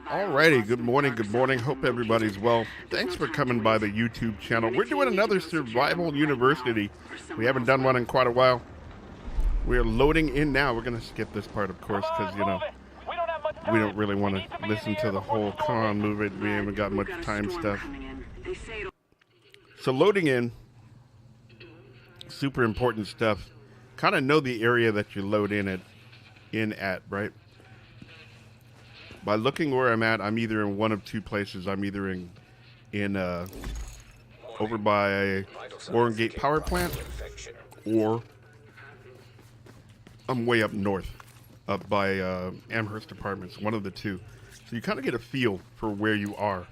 Alrighty, good morning, good morning. Hope everybody's well. Thanks for coming by the YouTube channel. We're doing another Survival University. We haven't done one in quite a while. We're loading in now. We're going to skip this part, of course, because, you know, we don't really want to listen to the whole con movie. We haven't got much time stuff. So loading in, super important stuff. Kind of know the area that you load in at, right? By looking where I'm at, I'm either in one of two places. I'm either in over by Warren Gate Power Plant, or I'm way up north, up by Amherst Apartments, one of the two. So you kind of get a feel for where you are.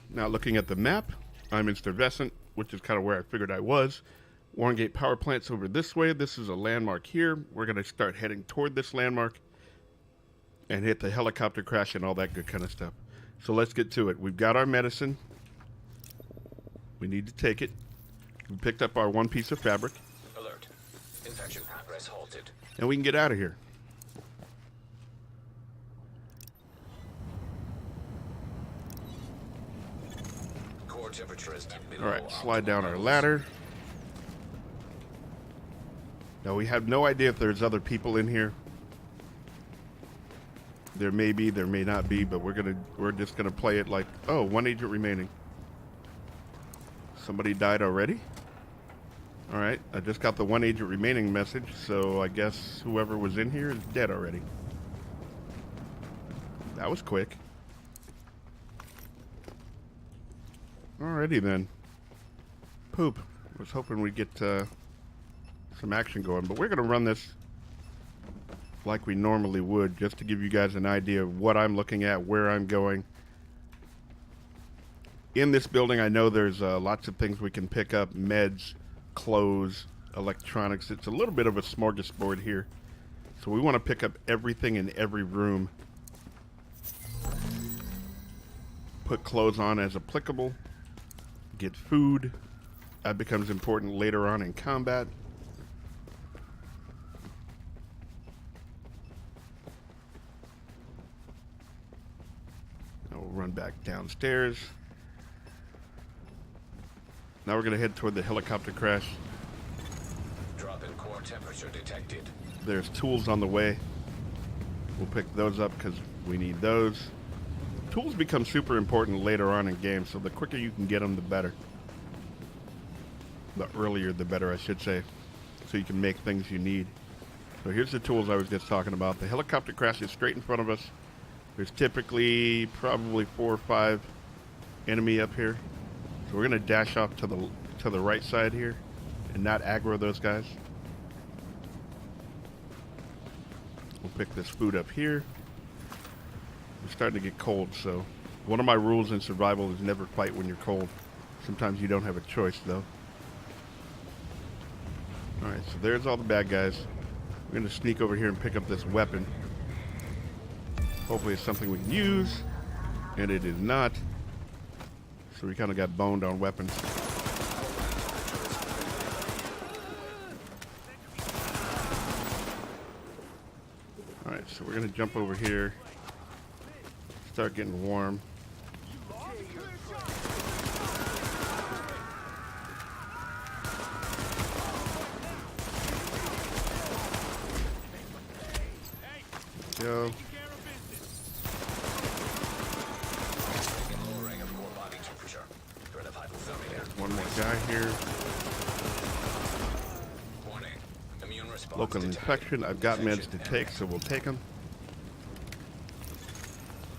Now looking at the map, I'm in Stuyvesant, which is kind of where I figured I was. Warren Gate Power Plant's over this way. This is a landmark here. We're going to start heading toward this landmark and hit the helicopter crash and all that good kind of stuff. So let's get to it. We've got our medicine. We need to take it. We picked up our one piece of fabric. Alert. Infection progress halted. And we can get out of here. Core temperature is below. All right, slide down our ladder. Now we have no idea if there's other people in here. There may be, there may not be, but we're just gonna play it like, oh, one agent remaining. Somebody died already? All right, I just got the one agent remaining message, so I guess whoever was in here is dead already. That was quick. Alrighty then. Poop. I was hoping we'd get some action going, but we're gonna run this like we normally would, just to give you guys an idea of what I'm looking at, where I'm going. In this building, I know there's lots of things we can pick up: meds, clothes, electronics. It's a little bit of a smorgasbord here, so we want to pick up everything in every room. Put clothes on as applicable. Get food. That becomes important later on in combat. Run back downstairs. Now we're going to head toward the helicopter crash. Drop in core temperature detected. There's tools on the way. We'll pick those up because we need those. Tools become super important later on in games, so the quicker you can get them, the better. The earlier, the better, I should say. So you can make things you need. So here's the tools I was just talking about. The helicopter crash is straight in front of us. There's typically probably 4 or 5 enemy up here. So we're gonna dash off to the right side here and not aggro those guys. We'll pick this food up here. We're starting to get cold, so one of my rules in survival is never fight when you're cold. Sometimes you don't have a choice though. Alright, so there's all the bad guys. We're gonna sneak over here and pick up this weapon. Hopefully it's something we can use, and it is not. So we kind of got boned on weapons. Alright, so we're going to jump over here, start getting warm. Go. One more guy here. Local infection. I've got meds to take, so we'll take them.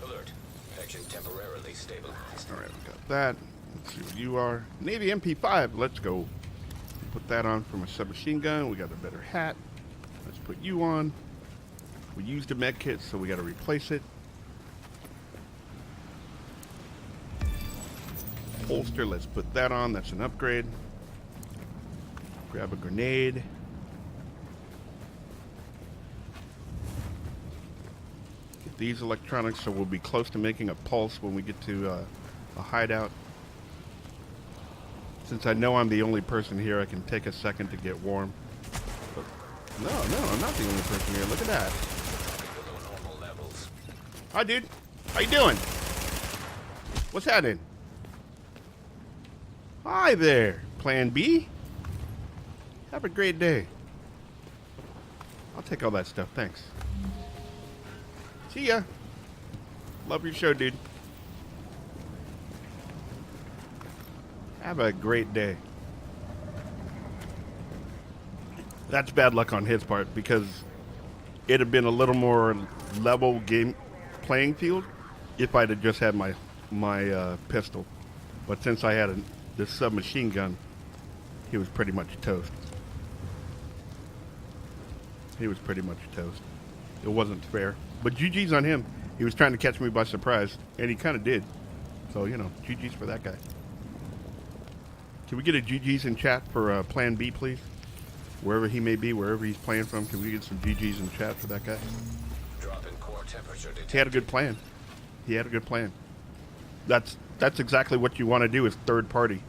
Alert. Infection temporarily stabilized. All right, we got that. Let's see what you are. Navy MP5. Let's go. Put that on from a submachine gun. We got a better hat. Let's put you on. We used a med kit, so we got to replace it. Holster, let's put that on. That's an upgrade. Grab a grenade. Get these electronics, so we'll be close to making a pulse when we get to a hideout. Since I know I'm the only person here, I can take a second to get warm. But no, I'm not the only person here. Look at that. Hi, dude. How you doing? What's happening? Hi there, Plan B. Have a great day. I'll take all that stuff, thanks. See ya. Love your show, dude. Have a great day. That's bad luck on his part because it'd have been a little more level game playing field if I'd have just had my pistol. But since I had this submachine gun, he was pretty much toast. He was pretty much toast. It wasn't fair. But GG's on him. He was trying to catch me by surprise, and he kind of did. So, you know, GG's for that guy. Can we get a GG's in chat for Plan B, please? Wherever he may be, wherever he's playing from, can we get some GG's in chat for that guy? Drop in core temperature detected. He had a good plan. He had a good plan. That's exactly what you want to do as third party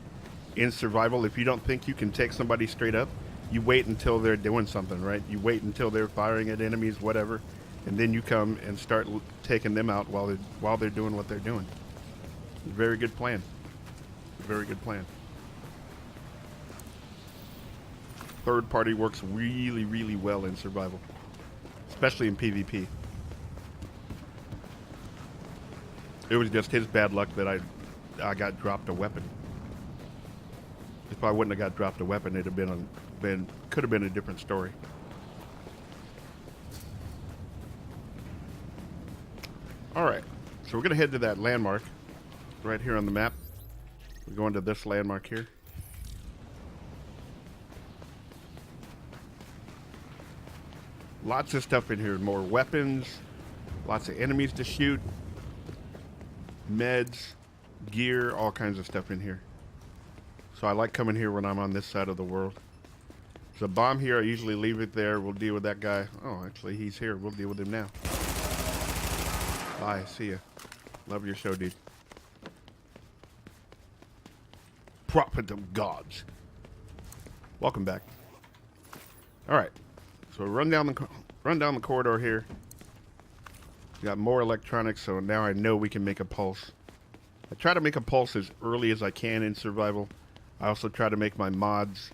in survival. If you don't think you can take somebody straight up, you wait until they're doing something, right? You wait until they're firing at enemies, whatever, and then you come and start taking them out while they're doing what they're doing. Very good plan. Very good plan. Third party works really, really well in survival, especially in PvP. It was just his bad luck that I got dropped a weapon. If I wouldn't have got dropped a weapon, it'd have could have been a different story. All right, so we're gonna head to that landmark right here on the map. We're going to this landmark here. Lots of stuff in here. More weapons, lots of enemies to shoot, meds, gear, all kinds of stuff in here. So I like coming here when I'm on this side of the world. There's a bomb here. I usually leave it there. We'll deal with that guy. Oh, actually, he's here. We'll deal with him now. Bye. See ya. Love your show, dude. Prophet of gods. Welcome back. All right. So run down the corridor here. We got more electronics, so now I know we can make a pulse. I try to make a pulse as early as I can in survival. I also try to make my mods,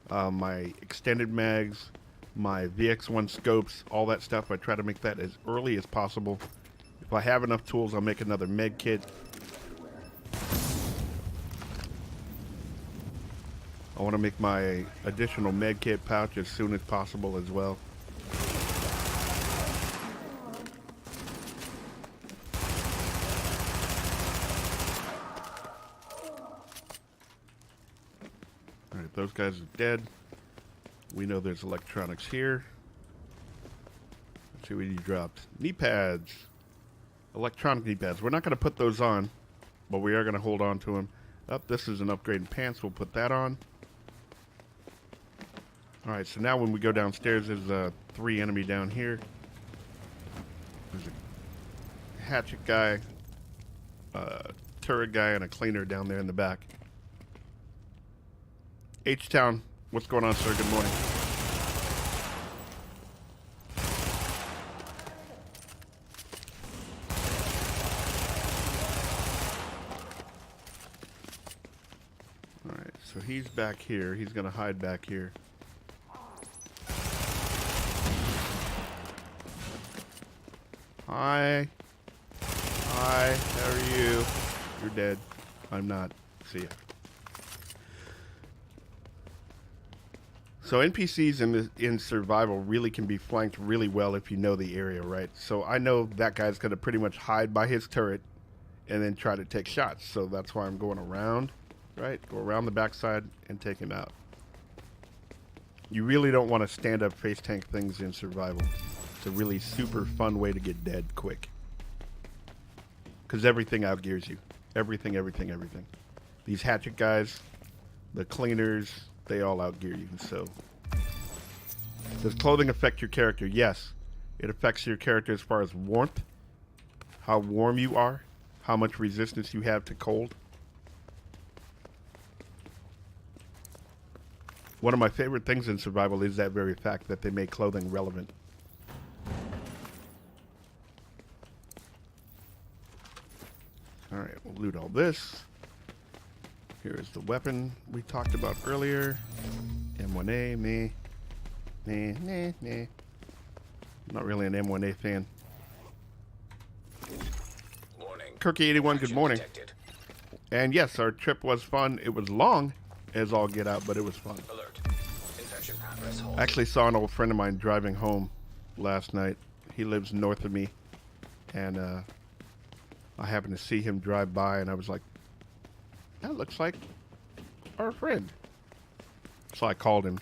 my extended mags, my VX1 scopes, all that stuff. I try to make that as early as possible. If I have enough tools, I'll make another med kit. I want to make my additional med kit pouch as soon as possible as well. Alright, those guys are dead. We know there's electronics here. Let's see what he dropped. Knee pads. Electronic knee pads. We're not going to put those on, but we are going to hold on to them. This is an upgrade in pants. We'll put that on. Alright, so now when we go downstairs, there's 3 enemy down here. There's a hatchet guy, turret guy, and a cleaner down there in the back. H-Town, what's going on, sir? Good morning. Alright, so he's back here. He's going to hide back here. Hi. Hi, how are you? You're dead. I'm not. See ya. So NPCs in survival really can be flanked really well if you know the area, right? So I know that guy's going to pretty much hide by his turret and then try to take shots. So that's why I'm going around, right? Go around the backside and take him out. You really don't want to stand up face tank things in survival. It's a really super fun way to get dead quick. Because everything outgears you. Everything. These hatchet guys, the cleaners, they all outgear you. So, does clothing affect your character? Yes. It affects your character as far as warmth, how warm you are, how much resistance you have to cold. One of my favorite things in survival is that very fact that they make clothing relevant. Alright, we'll loot all this. Here is the weapon we talked about earlier. M1A, me. Nah. Not really an M1A fan. Warning. Kirky81, good morning. Detected. And yes, our trip was fun. It was long as all get out, but it was fun. Alert. Infection path. Press hold. I actually saw an old friend of mine driving home last night. He lives north of me. And I happened to see him drive by, and I was like, that looks like our friend. So I called him.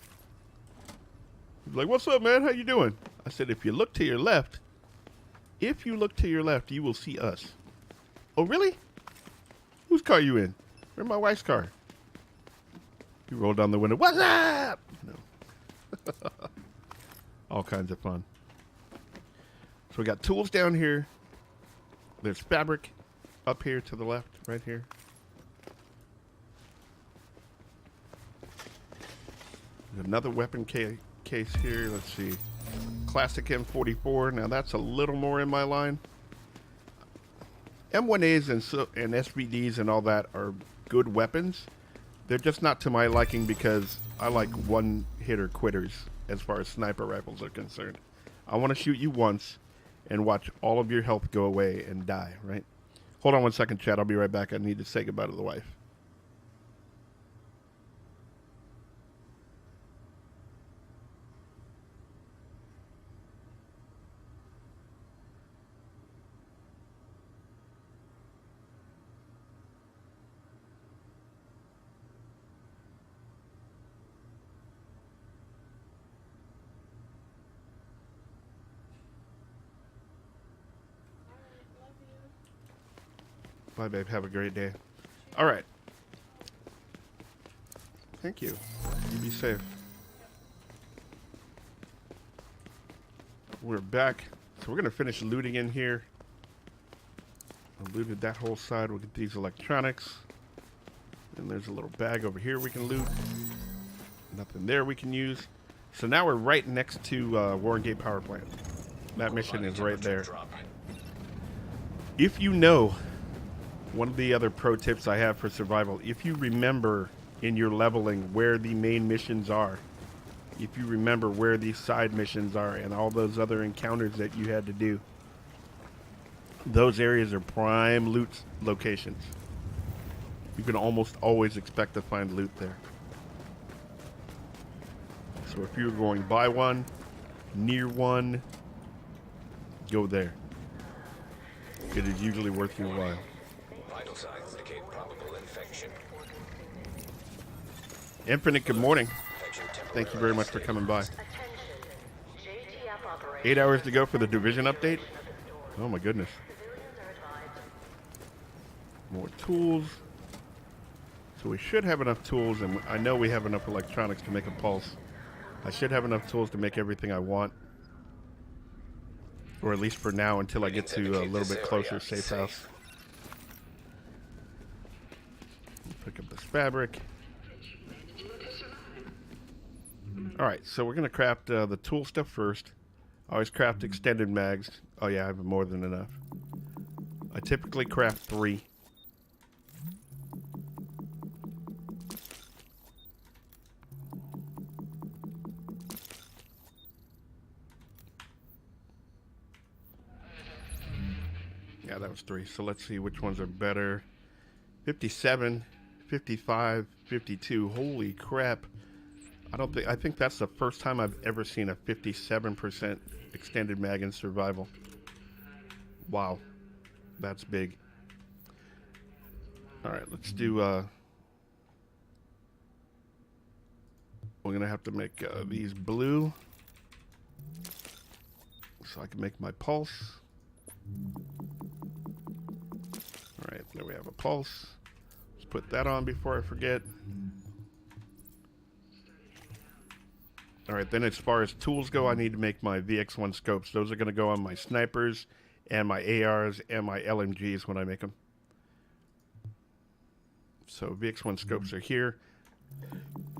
He was like, what's up, man? How you doing? I said, if you look to your left, you will see us. Oh, really? Whose car you in? Or my wife's car? He rolled down the window. What's up? No. All kinds of fun. So we got tools down here. There's fabric up here to the left, right here. There's another weapon case here. Let's see. Classic M44. Now that's a little more in my line. M1As and SVDs and all that are good weapons. They're just not to my liking because I like one-hitter quitters as far as sniper rifles are concerned. I want to shoot you once and watch all of your health go away and die, right? Hold on one second, chat. I'll be right back. I need to say goodbye to the wife. Bye, babe. Have a great day. All right. Thank you. You be safe. We're back. So we're going to finish looting in here. I looted that whole side. We'll get these electronics. And there's a little bag over here we can loot. Nothing there we can use. So now we're right next to Warren Gate Power Plant. That mission is right there. If you know... One of the other pro tips I have for survival, if you remember in your leveling where the main missions are, if you remember where these side missions are and all those other encounters that you had to do, those areas are prime loot locations. You can almost always expect to find loot there. So if you're going by one, near one, go there. It is usually worth your while. Vital signs indicate probable infection. Infinite, good morning. Infection Thank you very much for coming by. Attention. JTF operation. 8 hours to go for the division update. Oh my goodness. Civilians are advised. More tools. So we should have enough tools, and I know we have enough electronics to make a pulse. I should have enough tools to make everything I want. Or at least for now, until I get to a little bit closer safe house. Pick up this fabric. Alright, so we're going to craft the tool stuff first. I always craft extended mags. Oh yeah, I have more than enough. I typically craft 3. Yeah, that was 3. So let's see which ones are better. 57, 55, 52. Holy crap. I think that's the first time I've ever seen a 57% extended mag in survival. Wow. That's big. Alright, let's do, we're gonna have to make these blue. So I can make my pulse. Alright, there we have a pulse. Let's put that on before I forget. Alright, then as far as tools go, I need to make my VX1 scopes. Those are going to go on my snipers and my ARs and my LMGs when I make them. So VX1 scopes are here.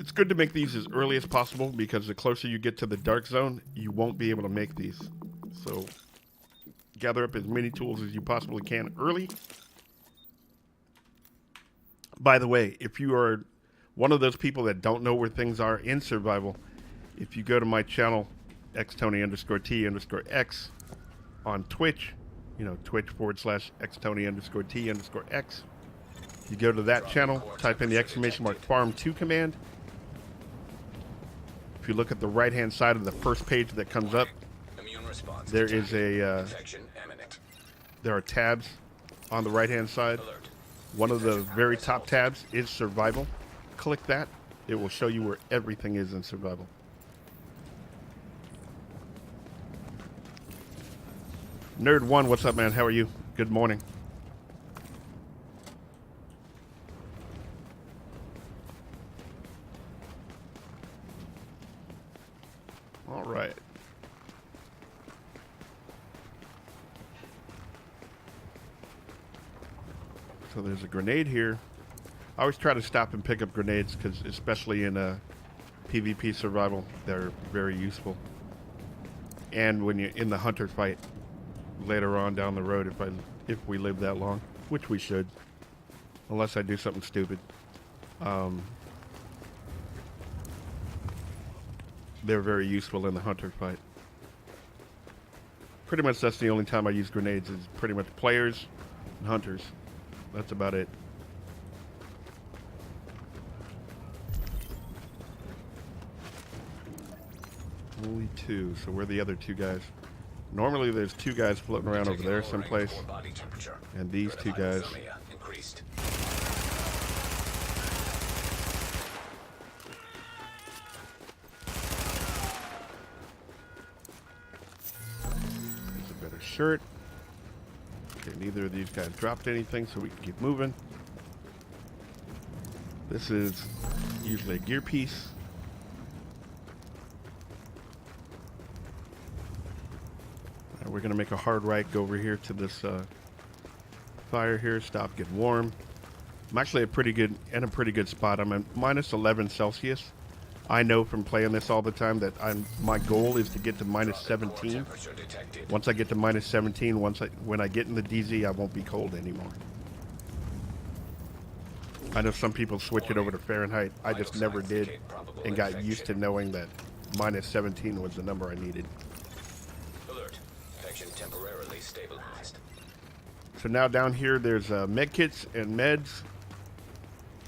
It's good to make these as early as possible because the closer you get to the dark zone, you won't be able to make these. So gather up as many tools as you possibly can early. By the way, if you are one of those people that don't know where things are in survival, if you go to my channel, xtony_t_x on Twitch, Twitch.com/xtony_t_x. You go to that channel, type in the !farm2 command. If you look at the right-hand side of the first page that comes up, there is there are tabs on the right-hand side. One of the very top tabs is survival. Click that. It will show you where everything is in survival. Nerd1, what's up, man? How are you? Good morning. All right. So there's a grenade here. I always try to stop and pick up grenades because, especially in PvP survival, they're very useful. And when you're in the hunter fight later on down the road, if we live that long, which we should, unless I do something stupid. They're very useful in the hunter fight. Pretty much that's the only time I use grenades, is pretty much players and hunters. That's about it. Only two, so we're the other two guys. Normally there's two guys floating around over there someplace. And these two guys. There's a better shirt. Okay, neither of these guys dropped anything, so we can keep moving. This is usually a gear piece. We're going to make a hard right, go over here to this fire here, stop, get warm. I'm actually in a pretty good spot. I'm at minus 11 Celsius. I know from playing this all the time that my goal is to get to minus 17. Once I get to minus 17, when I get in the DZ, I won't be cold anymore. I know some people switch it over to Fahrenheit. I just never did and got used to knowing that minus 17 was the number I needed. Temporarily stabilized. So now down here there's med kits and meds.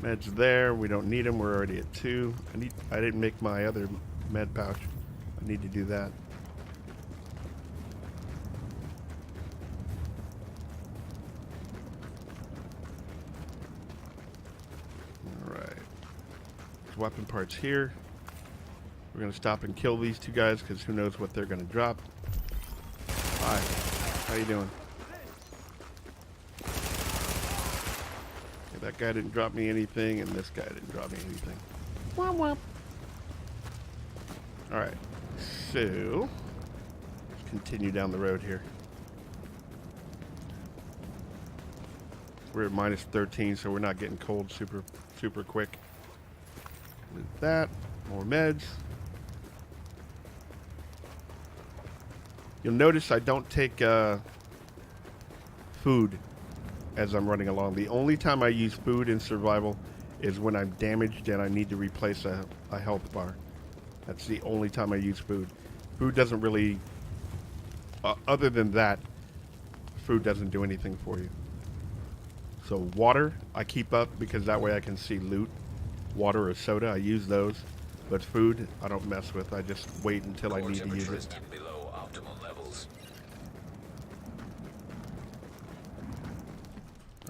Meds there. We don't need them. We're already at 2. I didn't make my other med pouch. I need to do that. Alright. There's weapon parts here. We're going to stop and kill these two guys because who knows what they're going to drop. Hi. How you doing? Okay, that guy didn't drop me anything, and this guy didn't drop me anything. Womp womp. Alright. So, let's continue down the road here. We're at minus 13, so we're not getting cold super quick. With that, more meds. You'll notice I don't take food as I'm running along. The only time I use food in survival is when I'm damaged and I need to replace a health bar. That's the only time I use food. Food doesn't really, other than that, food doesn't do anything for you. So water, I keep up because that way I can see loot. Water or soda, I use those. But food, I don't mess with. I just wait until I need to use it.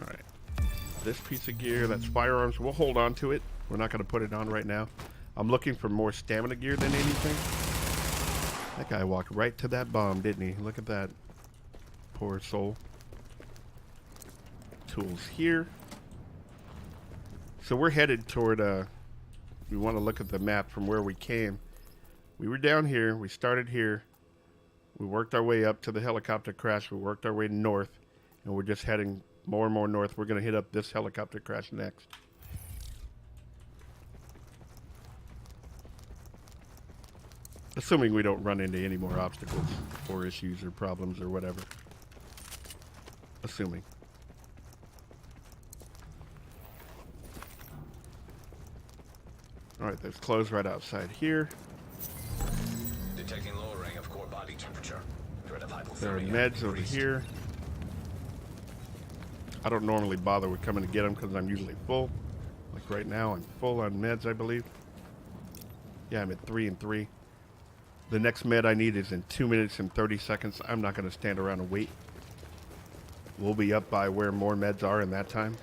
Alright. This piece of gear, that's firearms. We'll hold on to it. We're not going to put it on right now. I'm looking for more stamina gear than anything. That guy walked right to that bomb, didn't he? Look at that. Poor soul. Tools here. So we're headed toward, we want to look at the map from where we came. We were down here. We started here. We worked our way up to the helicopter crash. We worked our way north. And we're just heading more and more north. We're going to hit up this helicopter crash next. Assuming we don't run into any more obstacles or issues or problems or whatever. Assuming. Alright, there's clothes right outside here. Detecting lowering of core body temperature. Threat of hypothermia. There are meds over increased. here. I don't normally bother with coming to get them because I'm usually full. Like right now, I'm full on meds, I believe. Yeah, I'm at 3 and 3. The next med I need is in 2 minutes and 30 seconds. I'm not going to stand around and wait. We'll be up by where more meds are in that time.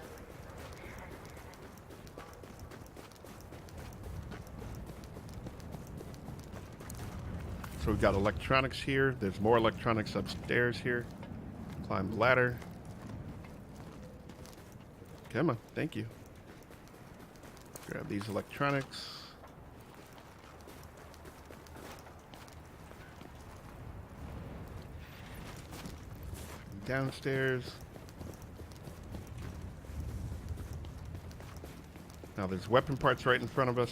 So we've got electronics here. There's more electronics upstairs here. Climb the ladder. Come on, thank you. Grab these electronics. Downstairs. Now there's weapon parts right in front of us.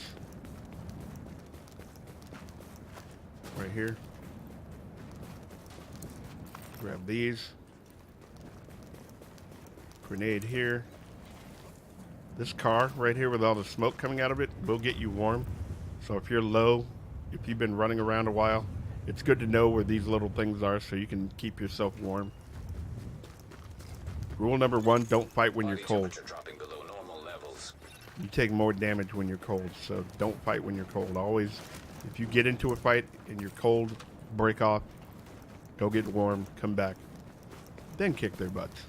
Right here. Grab these. Grenade here. This car right here with all the smoke coming out of it will get you warm. So if you're low, if you've been running around a while, it's good to know where these little things are so you can keep yourself warm. Rule number 1, don't fight when you're Body cold. temperature dropping below normal levels. You take more damage when you're cold, so don't fight when you're cold. Always, if you get into a fight and you're cold, break off, go get warm, come back, then kick their butts.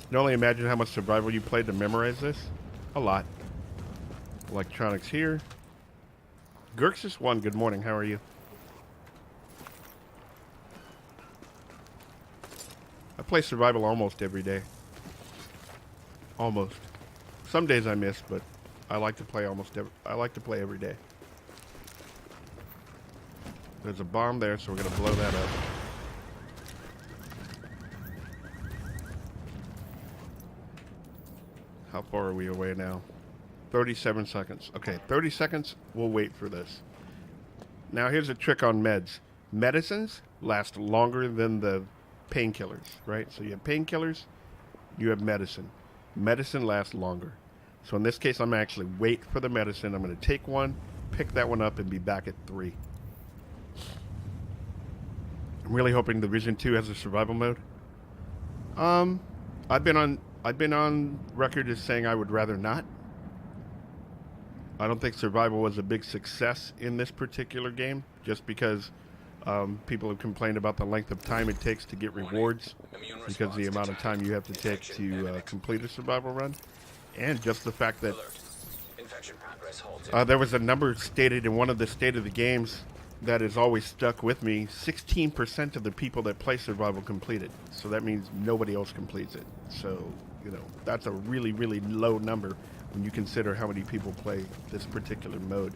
You can only imagine how much survival you played to memorize this. A lot. Electronics here. Gurxis1, good morning, how are you? I play survival almost every day. Almost. Some days I miss, but I like to play every day. There's a bomb there, so we're gonna blow that up. How far are we away now? 37 seconds. Okay, 30 seconds. We'll wait for this. Now here's a trick on meds. Medicines last longer than the painkillers, right? So you have painkillers, you have medicine. Medicine lasts longer. So in this case, I'm actually wait for the medicine. I'm going to take one, pick that one up, and be back at 3. I'm really hoping Division 2 has a survival mode. I've been on record as saying I would rather not. I don't think survival was a big success in this particular game, just because people have complained about the length of time it takes to get rewards, because of the amount of time you have to take to complete a survival run, and just the fact that Infection progress halted. there was a number stated in one of the State of the Games that has always stuck with me. 16% of the people that play survival complete it. So that means nobody else completes it. So, you know, that's a really, really low number when you consider how many people play this particular mode.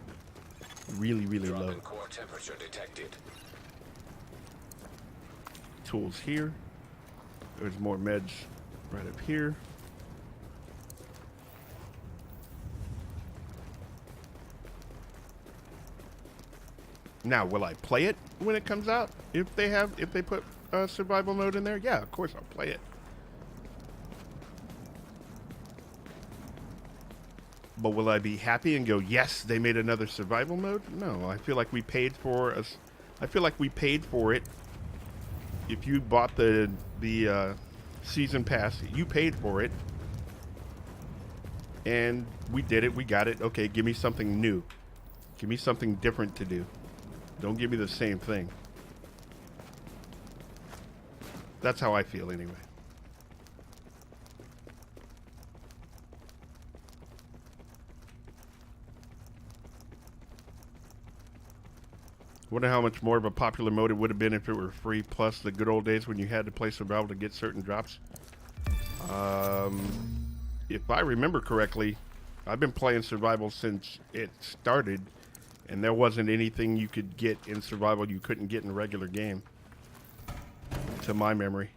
Really, really Drop low. in core temperature detected. Tools here. There's more meds right up here. Now, will I play it when it comes out? If they put survival mode in there? Yeah, of course I'll play it. But will I be happy and go, yes, they made another survival mode? No, I feel like we paid for us. I feel like we paid for it. If you bought the season pass, you paid for it, and we did it. We got it. Okay, give me something new. Give me something different to do. Don't give me the same thing. That's how I feel anyway. Wonder how much more of a popular mode it would have been if it were free, plus the good old days when you had to play survival to get certain drops. If I remember correctly, I've been playing survival since it started, and there wasn't anything you could get in survival you couldn't get in a regular game, to my memory.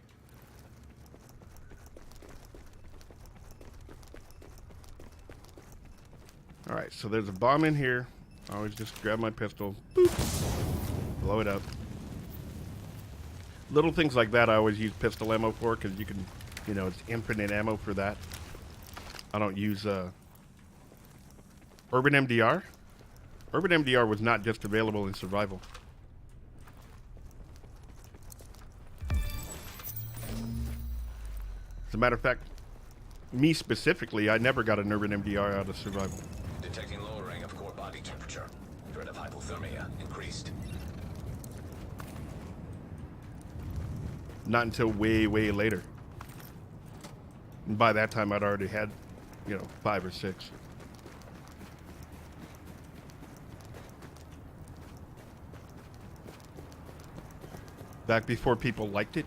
Alright, so there's a bomb in here. I always just grab my pistol, boop, blow it up. Little things like that I always use pistol ammo for, because you can, you know, it's infinite ammo for that. I don't use Urban MDR? Urban MDR was not just available in survival. As a matter of fact, me specifically, I never got an Urban MDR out of survival. Detecting lowering of core body temperature. Threat of hypothermia increased. Not until way, way later. And by that time, I'd already had, 5 or 6. Back before people liked it.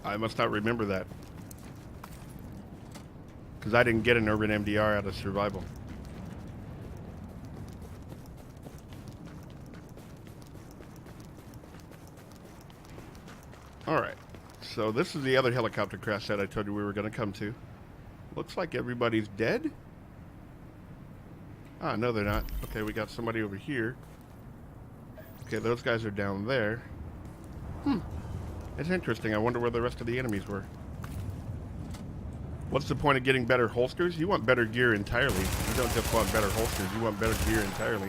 I must not remember that. Because I didn't get an Urban MDR out of survival. Alright. So this is the other helicopter crash that I told you we were going to come to. Looks like everybody's dead. Ah, no they're not. Okay, we got somebody over here. Okay, those guys are down there. It's interesting. I wonder where the rest of the enemies were. What's the point of getting better holsters? You want better gear entirely. You don't just want better holsters. You want better gear entirely.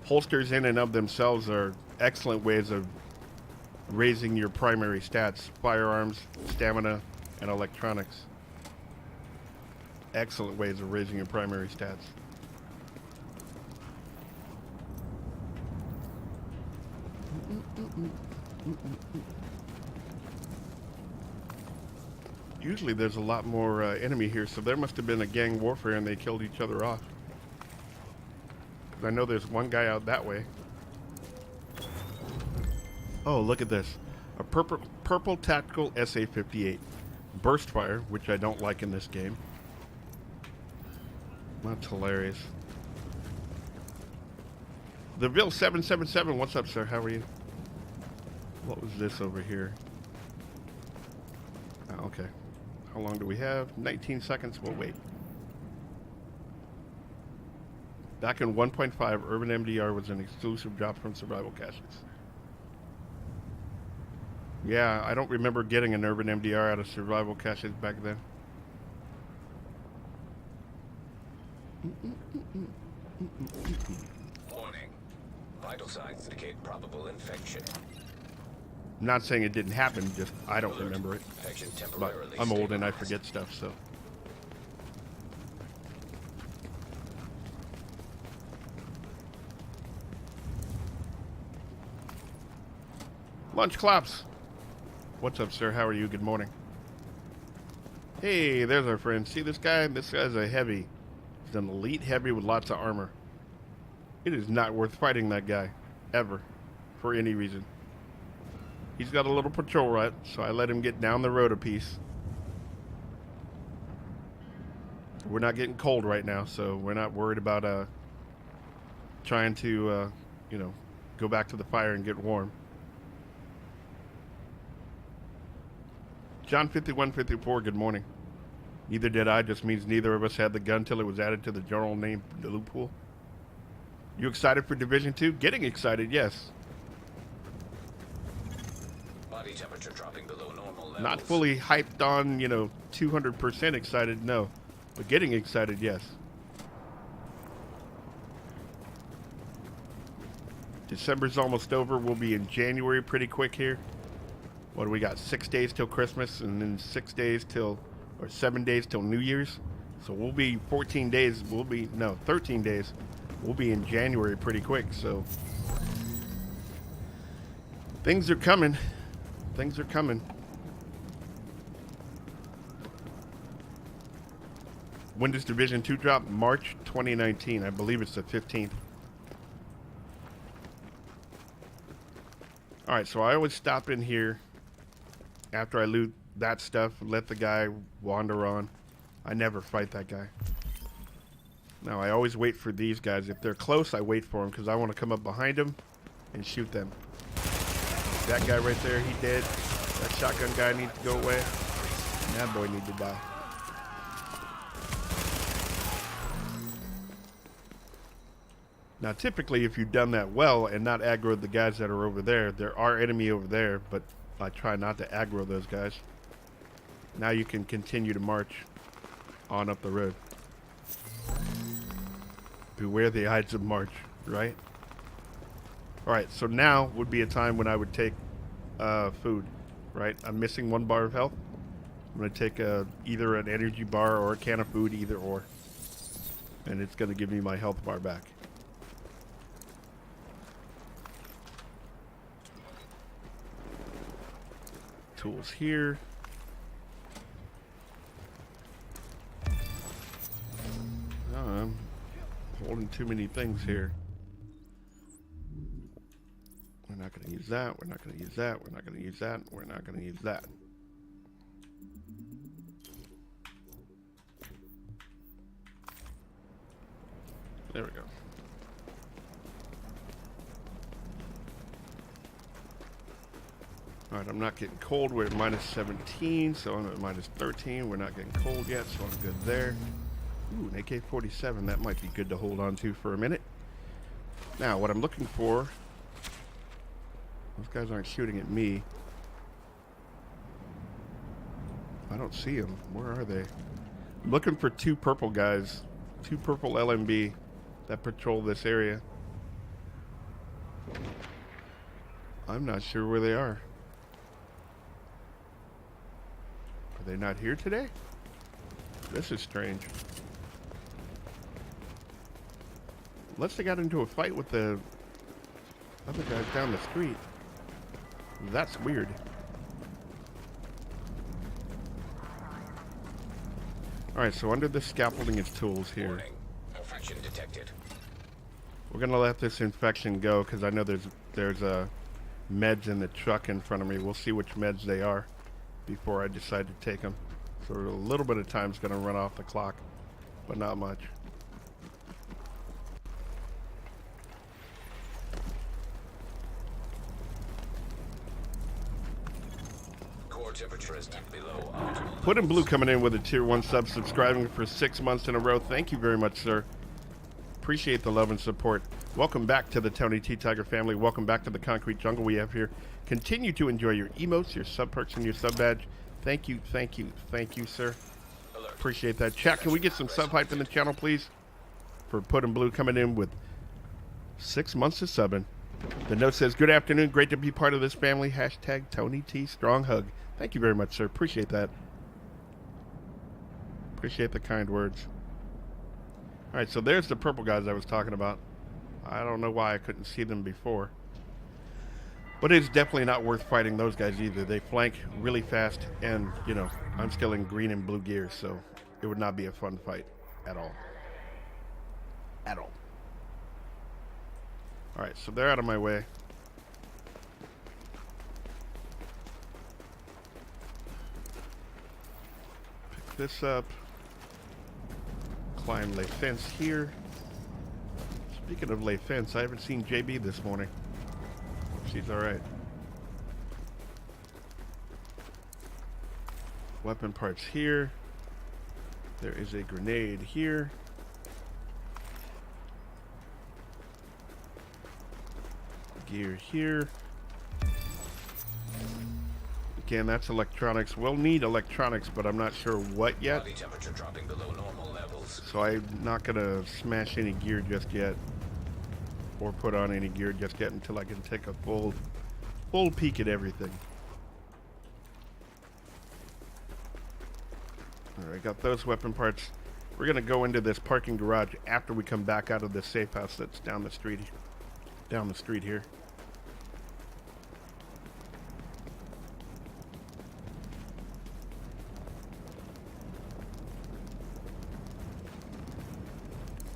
Holsters in and of themselves are excellent ways of raising your primary stats. Firearms, stamina, and electronics. Excellent ways of raising your primary stats. Usually there's a lot more enemy here, so there must have been a gang warfare and they killed each other off. 'Cause I know there's one guy out that way. Oh, look at this. A purple tactical SA-58. Burst fire, which I don't like in this game. That's hilarious. The Ville 777, what's up, sir? How are you? What was this over here? Oh, okay. How long do we have? 19 seconds. We'll wait. Back in 1.5, Urban MDR was an exclusive drop from survival caches. Yeah, I don't remember getting an Urban MDR out of survival caches back then. Warning. Vital signs indicate probable infection. Not saying it didn't happen, just I don't remember it. Infection But temporarily I'm old and I stabilized. forget stuff, so. Lunch Clops. What's up, sir? How are you? Good morning. Hey, there's our friend. See this guy? This guy's a heavy. He's an elite heavy with lots of armor. It is not worth fighting that guy. Ever. For any reason. He's got a little patrol route, so I let him get down the road a piece. We're not getting cold right now, so we're not worried about trying to, go back to the fire and get warm. John 5154, good morning. Neither did I, just means neither of us had the gun till it was added to the general name loot pool. You excited for Division 2? Getting excited, yes. Body temperature dropping below normal levels. Not fully hyped on, 200% excited, no. But getting excited, yes. December's almost over. We'll be in January pretty quick here. What do we got? 6 days till Christmas, and then 7 days till New Year's. So we'll be 13 days. We'll be in January pretty quick. So things are coming. Things are coming. When does Division 2 drop? March 2019. I believe it's the 15th. Alright, so I always stop in here after I loot that stuff, let the guy wander on. I never fight that guy. Now, I always wait for these guys. If they're close, I wait for them because I want to come up behind them and shoot them. That guy right there, he dead. That shotgun guy needs to go away. And that boy needs to die. Now, typically, if you've done that well and not aggroed the guys that are over there, there are enemy over there, but I try not to aggro those guys. Now you can continue to march on up the road. Beware the Ides of March, right? Alright, so now would be a time when I would take food, right? I'm missing 1 bar of health. I'm going to take either an energy bar or a can of food, either or. And it's going to give me my health bar back. Tools here. Oh, I'm holding too many things here. We're not going to use that. We're not going to use that. We're not going to use that. We're not going to use that. There we go. Alright, I'm not getting cold. We're at minus 17, so I'm at minus 13. We're not getting cold yet, so I'm good there. Ooh, an AK-47. That might be good to hold on to for a minute. Now, what I'm looking for... Those guys aren't shooting at me. I don't see them. Where are they? I'm looking for 2 purple guys. 2 purple LMB that patrol this area. I'm not sure where they are. Are they not here today? This is strange. Unless they got into a fight with the other guys down the street. That's weird. Alright, so under the scaffolding is tools here. Warning. Infection detected. We're gonna let this infection go because I know there's meds in the truck in front of me. We'll see which meds they are before I decide to take them. So a little bit of time's gonna run off the clock, but not much. Core temperature is below optimal. Put in Blue coming in with a tier 1 sub, subscribing for 6 months in a row. Thank you very much, sir. Appreciate the love and support. Welcome back to the Tony T. Tiger family. Welcome back to the concrete jungle we have here. Continue to enjoy your emotes, your sub perks, and your sub badge. Thank you, thank you, thank you, sir. Alert. Appreciate that. Chat, can we get some sub hype in the channel, please? For Put in Blue coming in with 6 months of subbing. The note says, good afternoon. Great to be part of this family. Hashtag Tony T. Strong hug. Thank you very much, sir. Appreciate that. Appreciate the kind words. Alright, so there's the purple guys I was talking about. I don't know why I couldn't see them before. But it's definitely not worth fighting those guys either. They flank really fast, and, you know, I'm still in green and blue gear, so it would not be a fun fight at all. At all. Alright, so they're out of my way. Pick this up. Climb lay fence here. Speaking of lay fence, I haven't seen JB this morning. She's alright. Weapon parts here. There is a grenade here. Gear here. Again, that's electronics. We'll need electronics, but I'm not sure what yet. Body temperature dropping below normal levels. So I'm not gonna smash any gear just yet, or put on any gear just yet until I can take a full peek at everything. All right, got those weapon parts. We're gonna go into this parking garage after we come back out of this safe house that's down the street here.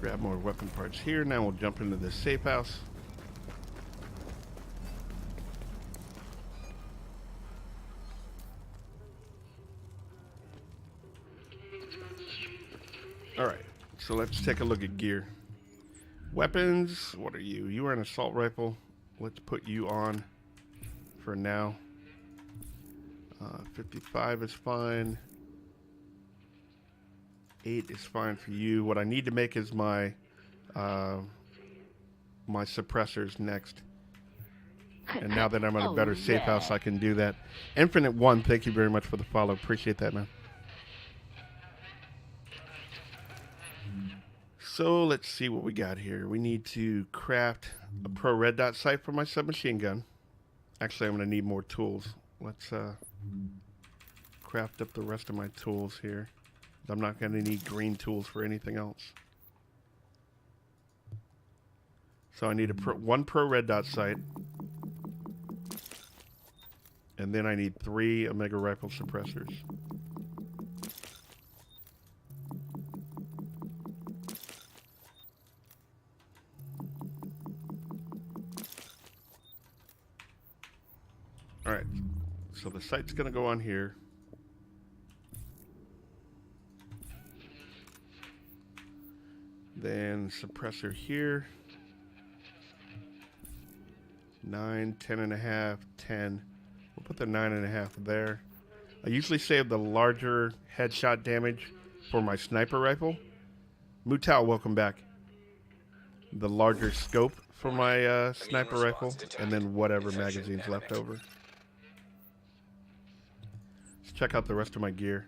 Grab more weapon parts here. Now we'll jump into this safe house. Alright, so let's take a look at gear. Weapons, what are you? You are an assault rifle. Let's put you on for now. 55 is fine. 8 is fine for you. What I need to make is my my suppressors next. And now that I'm at a better safe house, I can do that. Infinite One, thank you very much for the follow. Appreciate that, man. So let's see what we got here. We need to craft a pro red dot sight for my submachine gun. Actually, I'm going to need more tools. Let's craft up the rest of my tools here. I'm not going to need green tools for anything else. So I need one pro red dot sight. And then I need 3 Omega rifle suppressors. Alright, so the sight's going to go on here. Then suppressor here. 9, 10.5, 10. We'll put the 9.5 there. I usually save the larger headshot damage for my sniper rifle. Mutao, welcome back. The larger scope for my sniper rifle, and then whatever magazine's left over. Let's check out the rest of my gear.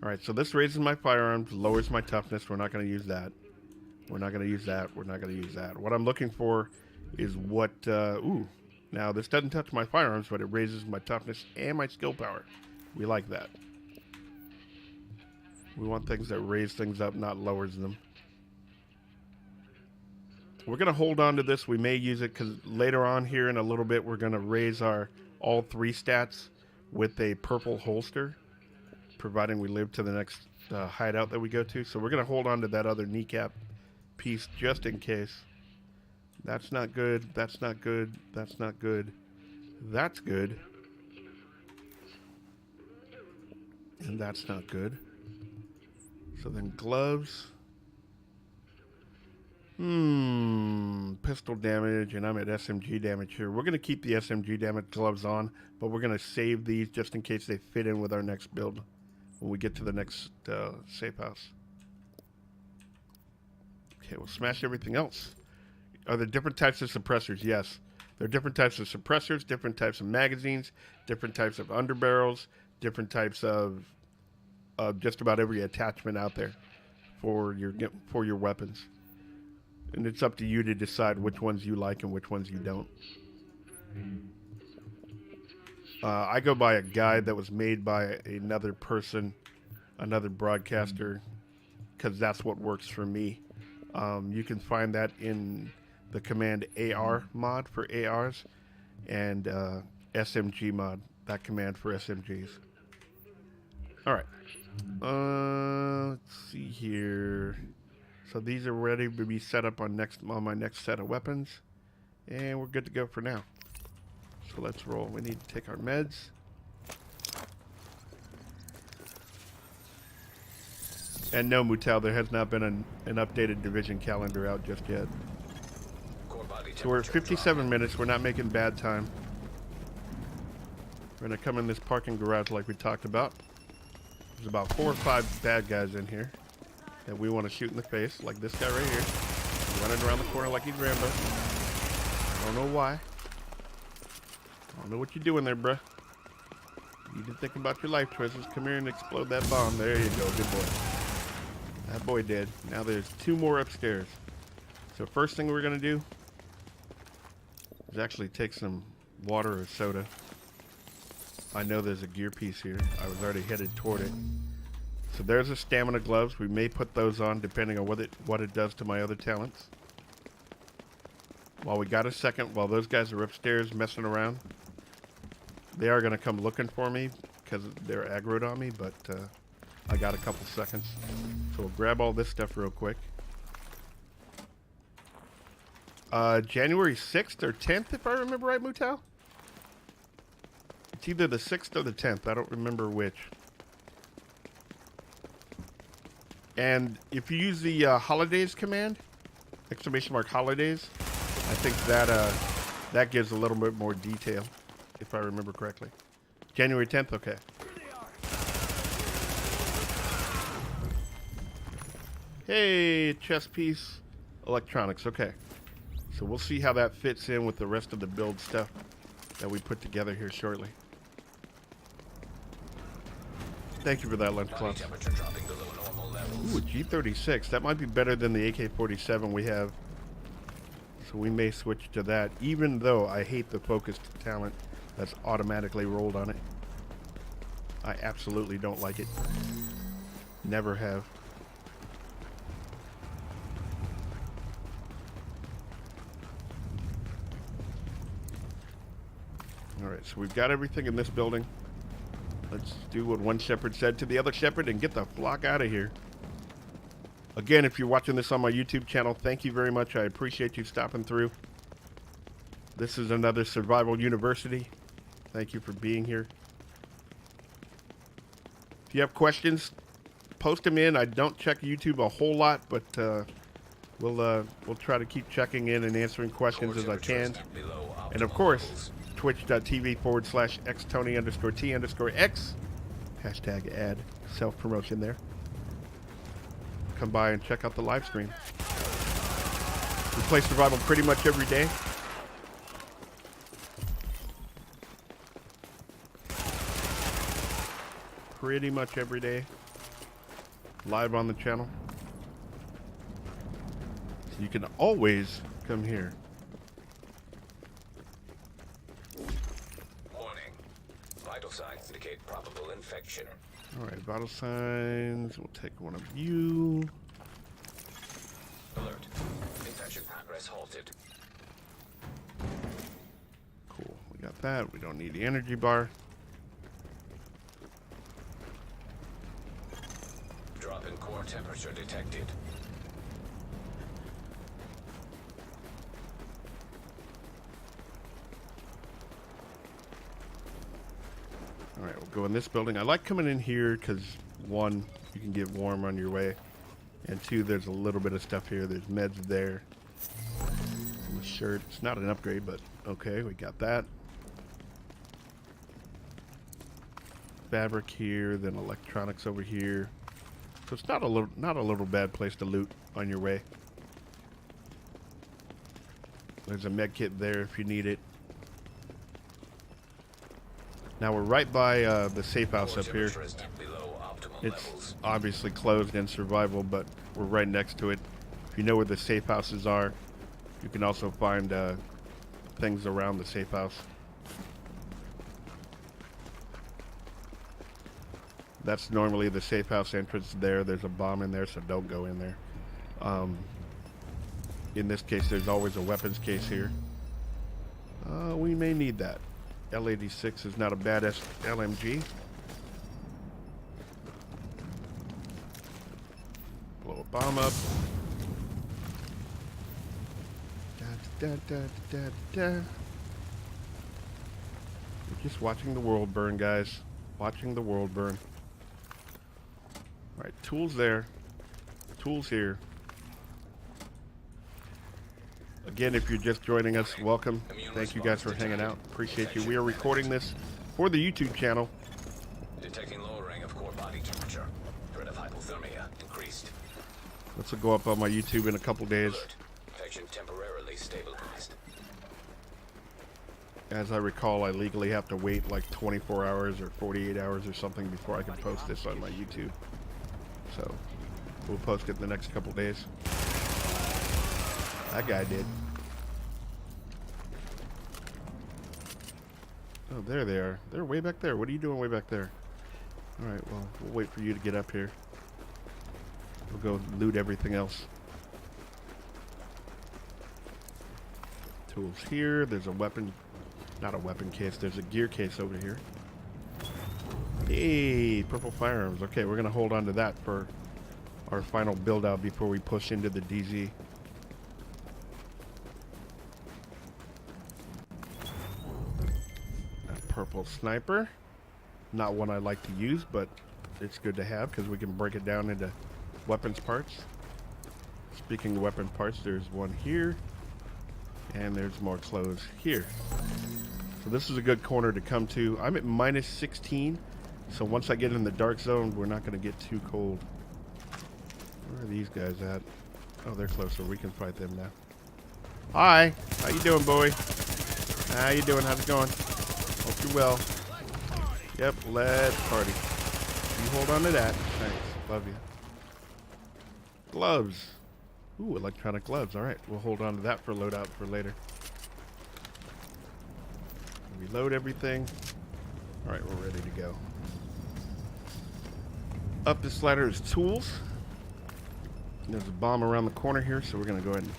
Alright, so this raises my firearms, lowers my toughness. We're not going to use that. We're not going to use that. We're not going to use that. What I'm looking for is what... ooh. Now, this doesn't touch my firearms, but it raises my toughness and my skill power. We like that. We want things that raise things up, not lowers them. We're going to hold on to this. We may use it because later on here in a little bit, we're going to raise our all 3 stats with a purple holster, providing we live to the next hideout that we go to. So we're going to hold on to that other kneecap piece just in case. That's not good. That's not good. That's not good. That's good. And that's not good. So then gloves. Pistol damage, and I'm at SMG damage here. We're going to keep the SMG damage gloves on, but we're going to save these just in case they fit in with our next build when we get to the next safe house. Okay, we'll smash everything else. Are there different types of suppressors? Yes. There are different types of suppressors, different types of magazines, different types of underbarrels, different types of just about every attachment out there for your weapons. And it's up to you to decide which ones you like and which ones you don't. I go by a guide that was made by another person, another broadcaster, because that's what works for me. You can find that in the command AR mod for ARs and SMG mod, that command for SMGs. All right. Let's see here. So these are ready to be set up on my next set of weapons, and we're good to go for now. So let's roll. We need to take our meds. And no, Mutal, there has not been an updated division calendar out just yet. So we're at 57 minutes. We're not making bad time. We're going to come in this parking garage like we talked about. There's about 4 or 5 bad guys in here that we want to shoot in the face, like this guy right here. Running around the corner like he's Rambo. I don't know why. I don't know what you're doing there, bruh. You need to think about your life choices. Come here and explode that bomb. There you go. Good boy. That boy did. Now there's 2 more upstairs. So first thing we're going to do is actually take some water or soda. I know there's a gear piece here. I was already headed toward it. So there's the stamina gloves. We may put those on depending on what it does to my other talents. While we got a second, while those guys are upstairs messing around, they are going to come looking for me because they're aggroed on me, but I got a couple seconds. So we'll grab all this stuff real quick. January 6th or 10th, if I remember right, Mutal? It's either the 6th or the 10th. I don't remember which. And if you use the holidays command, ! holidays, I think that gives a little bit more detail, if I remember correctly. January 10th, okay. Hey, chest piece, electronics, okay. So we'll see how that fits in with the rest of the build stuff. that we put together here shortly. Thank you for that, Lunch Body Club. temperature dropping below normal levels. Ooh, a G36. That might be better than the AK-47 we have. So we may switch to that, even though I hate the focused talent that's automatically rolled on it. I absolutely don't like it. Never have. Alright, so we've got everything in this building. Let's do what one shepherd said to the other shepherd and get the flock out of here. Again, if you're watching this on my YouTube channel, thank you very much. I appreciate you stopping through. This is another Survival University. Thank you for being here. If you have questions, post them in. I don't check YouTube a whole lot, but we'll try to keep checking in and answering questions as I can. And of course, twitch.tv/xtony_t_x. Hashtag ad self-promotion there. Come by and check out the live stream. We play survival pretty much every day. Pretty much every day. Live on the channel. So you can always come here. Warning. Vital signs indicate probable infection. Alright, vital signs. We'll take one of you. Alert. Infection progress halted. Cool. We got that. We don't need the energy bar. Drop in core temperature detected. Alright, we'll go in this building. I like coming in here because, one, you can get warm on your way. And two, there's a little bit of stuff here. There's meds there. And the shirt. It's not an upgrade, but okay, we got that. Fabric here, then electronics over here. So it's not a little bad place to loot on your way. There's a med kit there if you need it. Now we're right by the safe house up here. It's obviously closed in survival, but we're right next to it. If you know where the safe houses are, you can also find things around the safe house. That's normally the safe house entrance there. There's a bomb in there, so don't go in there. In this case, there's always a weapons case here. We may need that. L86 is not a badass LMG. Blow a bomb up. Da, da, da, da, da. We're just watching the world burn, guys. Watching the world burn. Alright, tools there. Tools here. Again, if you're just joining us, welcome. Thank you guys for hanging out. Appreciate you. We are recording this for the YouTube channel. Detecting lowering of core body temperature. Threat of hypothermia increased. This will go up on my YouTube in a couple days. Alert. Infection temporarily stabilized. As I recall, I legally have to wait like 24 hours or 48 hours or something before I can post this on my YouTube. So, we'll post it in the next couple days. That guy did. Oh, there they are. They're way back there. What are you doing way back there? Alright, well, we'll wait for you to get up here. We'll go loot everything else. Tools here. There's a weapon. Not a weapon case. There's a gear case over here. Hey, purple firearms. Okay, we're going to hold on to that for our final build out before we push into the DZ. Purple sniper. Not one I like to use, but it's good to have because we can break it down into weapons parts. Speaking of weapon parts, there's one here, and there's more clothes here. So this is a good corner to come to. I'm at minus 16, so once I get in the dark zone, we're not going to get too cold. Where are these guys at? Oh, they're closer. We can fight them now. Hi. How you doing, boy? How you doing? How's it going? Hope you're well. Yep, let's party. You hold on to that. Thanks. Love you. Gloves. Ooh, electronic gloves. All right, we'll hold on to that for loadout for later. Reload everything. All right, we're ready to go. Up this ladder is tools. There's a bomb around the corner here, so we're going to go ahead and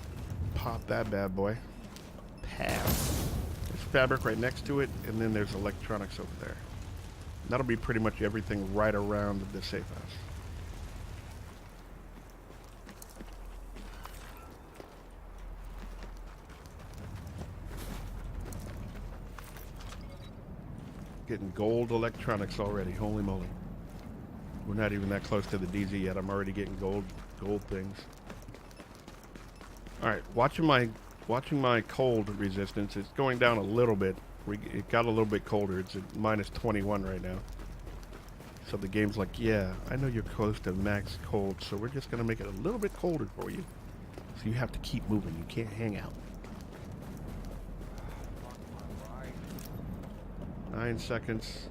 pop that bad boy. Pow. There's fabric right next to it, and then there's electronics over there. That'll be pretty much everything right around the safe house. Getting gold electronics already. Holy moly. We're not even that close to the DZ yet. I'm already getting gold things. All right, watching my cold resistance. It's going down a little bit. It got a little bit colder. It's at minus 21 right now. So the game's like, yeah, I know you're close to max cold, so we're just gonna make it a little bit colder for you. So you have to keep moving. You can't hang out. 9 seconds.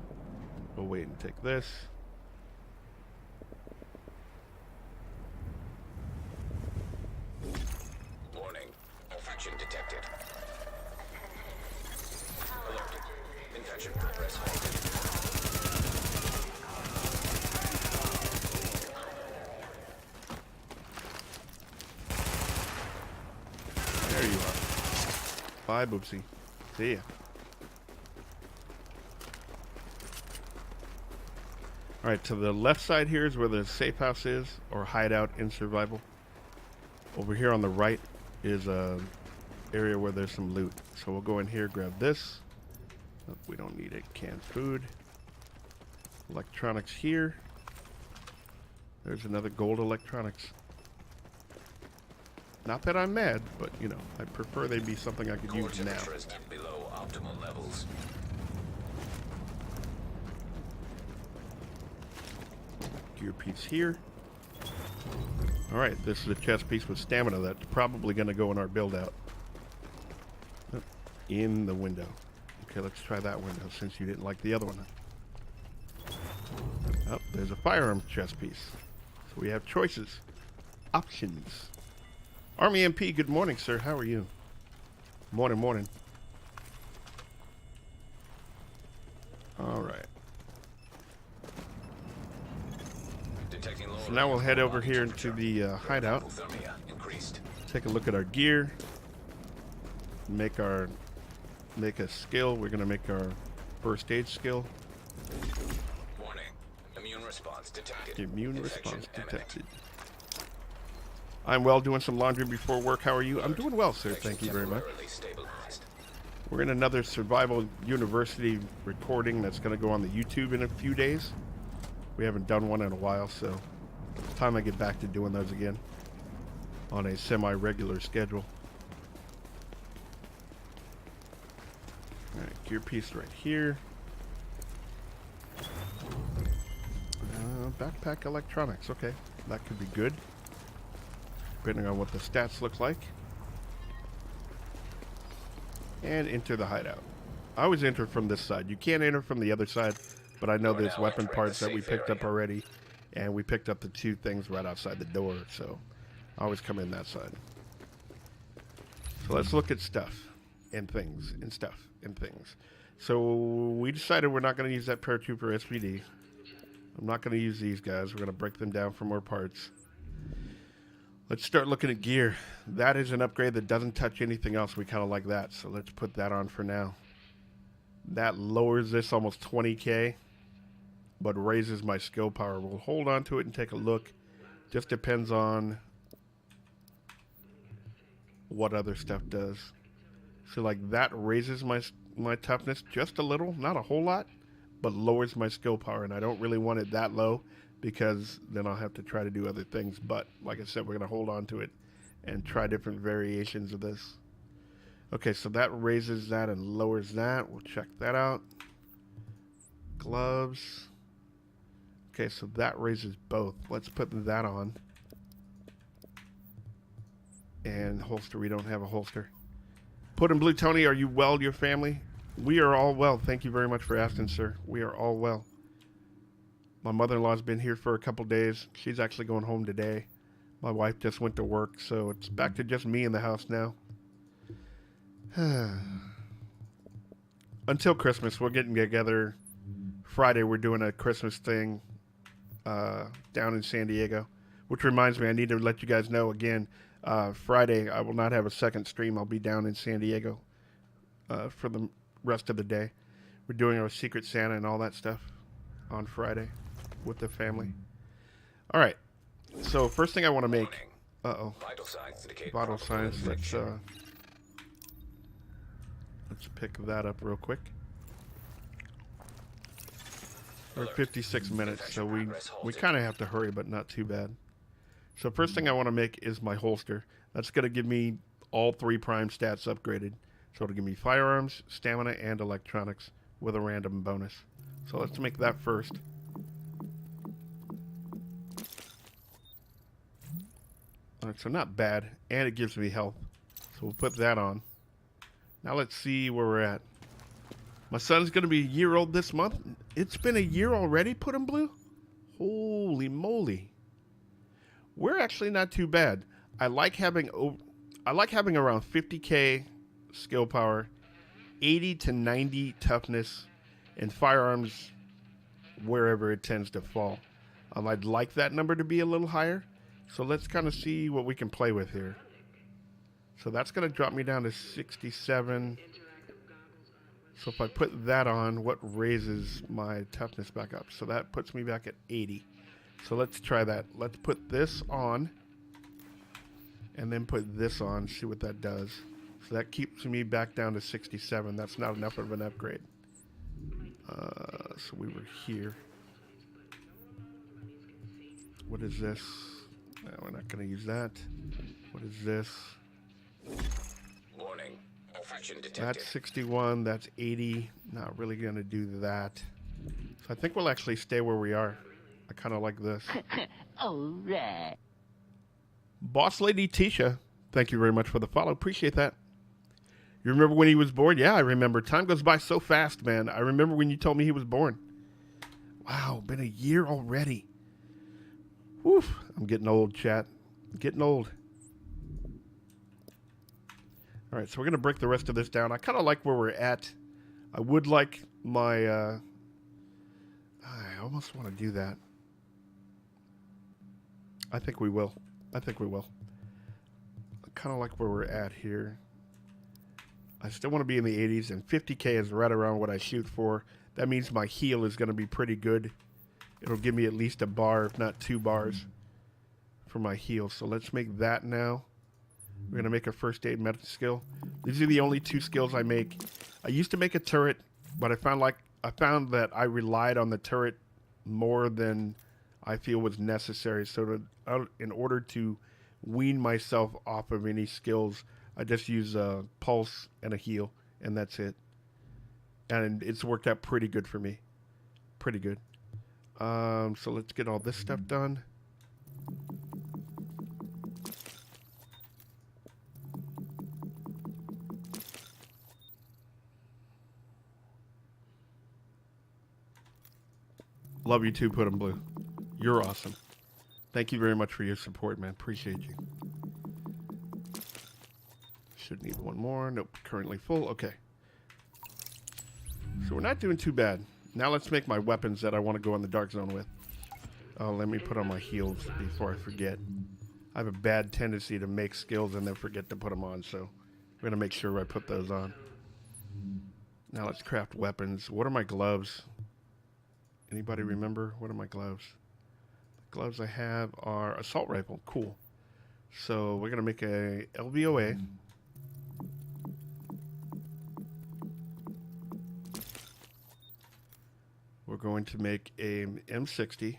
We'll wait and take this. Warning. Infection detected. Alert. Infection progress halted. There you are. Bye, Boopsie. See ya. Alright, to the left side here is where the safe house is, or hideout in survival. Over here on the right is a area where there's some loot. So we'll go in here, grab this. Oh, we don't need it. Canned food. Electronics here. There's another gold electronics. Not that I'm mad, but you know, I prefer they be something I could Core use now. temperature is below optimal levels. Gear piece here. Alright, this is a chest piece with stamina that's probably going to go in our build out. Oh, in the window. Okay, let's try that window since you didn't like the other one. Oh, there's a firearm chest piece. So we have choices. Options. Army MP, good morning, sir. How are you? Morning, morning. Alright. So now we'll head over here into the hideout. Take a look at our gear. Make a skill. We're gonna make our first aid skill. Warning. Immune response detected. Immune Infection response imminent. detected. I'm well, doing some laundry before work. How are you? I'm doing well, sir. Infection Thank you very much. temporarily stabilized. We're in another Survival University recording that's going to go on the YouTube in a few days. We haven't done one in a while, so it's time I get back to doing those again on a semi-regular schedule. Alright, gear piece right here. Backpack electronics. Okay, that could be good, depending on what the stats look like. And enter the hideout. I always enter from this side. You can't enter from the other side, but I know there's weapon parts that we picked up already, and we picked up the 2 things right outside the door, so I always come in that side. So let's look at stuff and things and stuff and things. So we decided we're not going to use that paratrooper SPD. I'm not going to use these guys. We're going to break them down for more parts. Let's start looking at gear. That is an upgrade that doesn't touch anything else. We kind of like that, so let's put that on for now. That lowers this almost 20k, but raises my skill power. We'll hold on to it and take a look. Just depends on what other stuff does. So like that raises my toughness just a little, not a whole lot, but lowers my skill power, and I don't really want it that low because then I'll have to try to do other things. But like I said, we're going to hold on to it and try different variations of this. Okay, so that raises that and lowers that. We'll check that out. Gloves. Okay, so that raises both. Let's put that on. And holster, we don't have a holster. Put in Blue Tony, are you well, your family? We are all well. Thank you very much for asking, sir. We are all well. My mother-in-law's been here for a couple days. She's actually going home today. My wife just went to work, so it's back to just me in the house now. Until Christmas, we're getting together. Friday, we're doing a Christmas thing down in San Diego. Which reminds me, I need to let you guys know again, Friday, I will not have a second stream. I'll be down in San Diego for the rest of the day. We're doing our Secret Santa and all that stuff on Friday with the family. All right. So first thing I want to make. Uh-oh. Vital signs indicate Vital probable signs. infection. Let's pick that up real quick. We're at 56 minutes, so we kind of have to hurry, but not too bad. So first thing I want to make is my holster. That's going to give me all 3 prime stats upgraded. So it'll give me firearms, stamina, and electronics with a random bonus. So let's make that first. Alright, so not bad. And it gives me health. So we'll put that on. Now let's see where we're at. My son's going to be a year old this month. It's been a year already, Put 'em Blue? Holy moly. We're actually not too bad. I like having around 50k skill power, 80 to 90 toughness, and firearms wherever it tends to fall. I'd like that number to be a little higher. So let's kind of see what we can play with here. So that's going to drop me down to 67. So if I put that on, what raises my toughness back up? So that puts me back at 80. So let's try that. Let's put this on. And then put this on, see what that does. So that keeps me back down to 67. That's not enough of an upgrade. So we were here. What is this? No, we're not going to use that. What is this? Warning. Infection detected. That's 61. That's 80. Not really going to do that. So I think we'll actually stay where we are. I kind of like this. All right. Boss Lady Tisha, thank you very much for the follow. Appreciate that. You remember when he was born? Yeah, I remember. Time goes by so fast, man. I remember when you told me he was born. Wow, been a year already. Whew, I'm getting old, chat. Getting old. All right, so we're going to break the rest of this down. I kind of like where we're at. I would like my... I almost want to do that. I think we will. I kind of like where we're at here. I still want to be in the 80s, and 50k is right around what I shoot for. That means my heal is going to be pretty good. It'll give me at least a bar, if not 2 bars, for my heal. So let's make that now. We're going to make a first aid medical skill. These are the only 2 skills I make. I used to make a turret, but I found that I relied on the turret more than I feel was necessary. So in order to wean myself off of any skills, I just use a pulse and a heal, and that's it. And it's worked out pretty good for me. Pretty good. So let's get all this stuff done. Love you too, Put 'em Blue. You're awesome. Thank you very much for your support, man. Appreciate you. Should need one more. Nope, currently full. Okay. So we're not doing too bad. Now let's make my weapons that I want to go in the dark zone with. Oh, let me put on my heals before I forget. I have a bad tendency to make skills and then forget to put them on, so we're going to make sure I put those on. Now let's craft weapons. What are my gloves? Anybody remember? What are my gloves? The gloves I have are assault rifle. Cool. So we're going to make a LVOA. We're going to make a M60.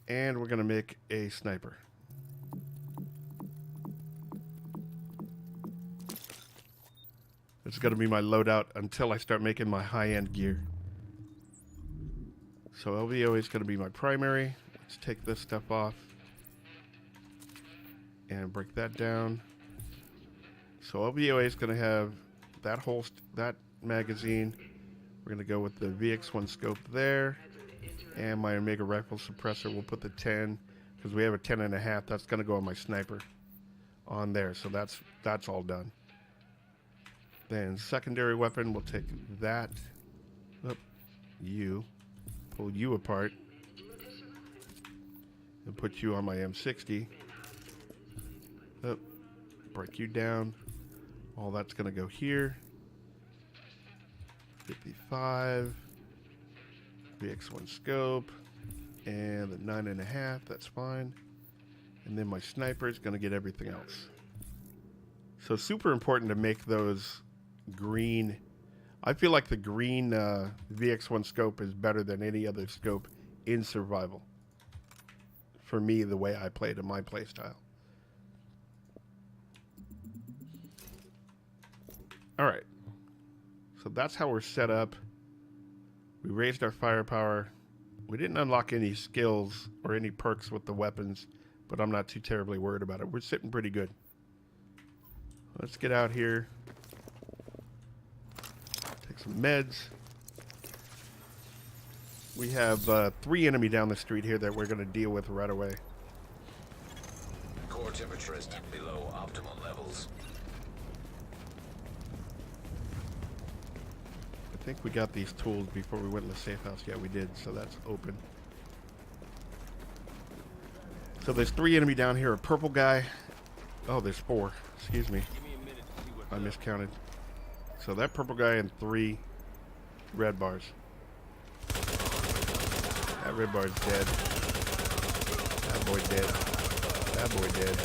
And we're going to make a sniper. It's going to be my loadout until I start making my high-end gear. So LVO is going to be my primary. Let's take this stuff off and break that down. So LVOA is going to have that whole that magazine. We're going to go with the VX1 scope there. And my Omega rifle suppressor, we'll put the 10, because we have a 10.5. That's going to go on my sniper on there. So that's all done. Then secondary weapon, we'll take that. Oh, you. Pull you apart. And put you on my M60. Oh, break you down. All that's going to go here. 55. VX1 scope. And the 9.5, that's fine. And then my sniper is going to get everything else. So super important to make those green. I feel like the green VX1 scope is better than any other scope in survival. For me, the way I played in my playstyle. Alright. So that's how we're set up. We raised our firepower. We didn't unlock any skills or any perks with the weapons, but I'm not too terribly worried about it. We're sitting pretty good. Let's get out here. Take some meds. We have 3 enemy down the street here that we're going to deal with right away. Core temperature is below optimal levels. I think we got these tools before we went in the safe house. Yeah, we did, so that's open. So there's 3 enemy down here. A purple guy. Oh, there's 4. Excuse me. I miscounted. So that purple guy and 3 red bars. That red bar's dead. That boy dead. That boy dead.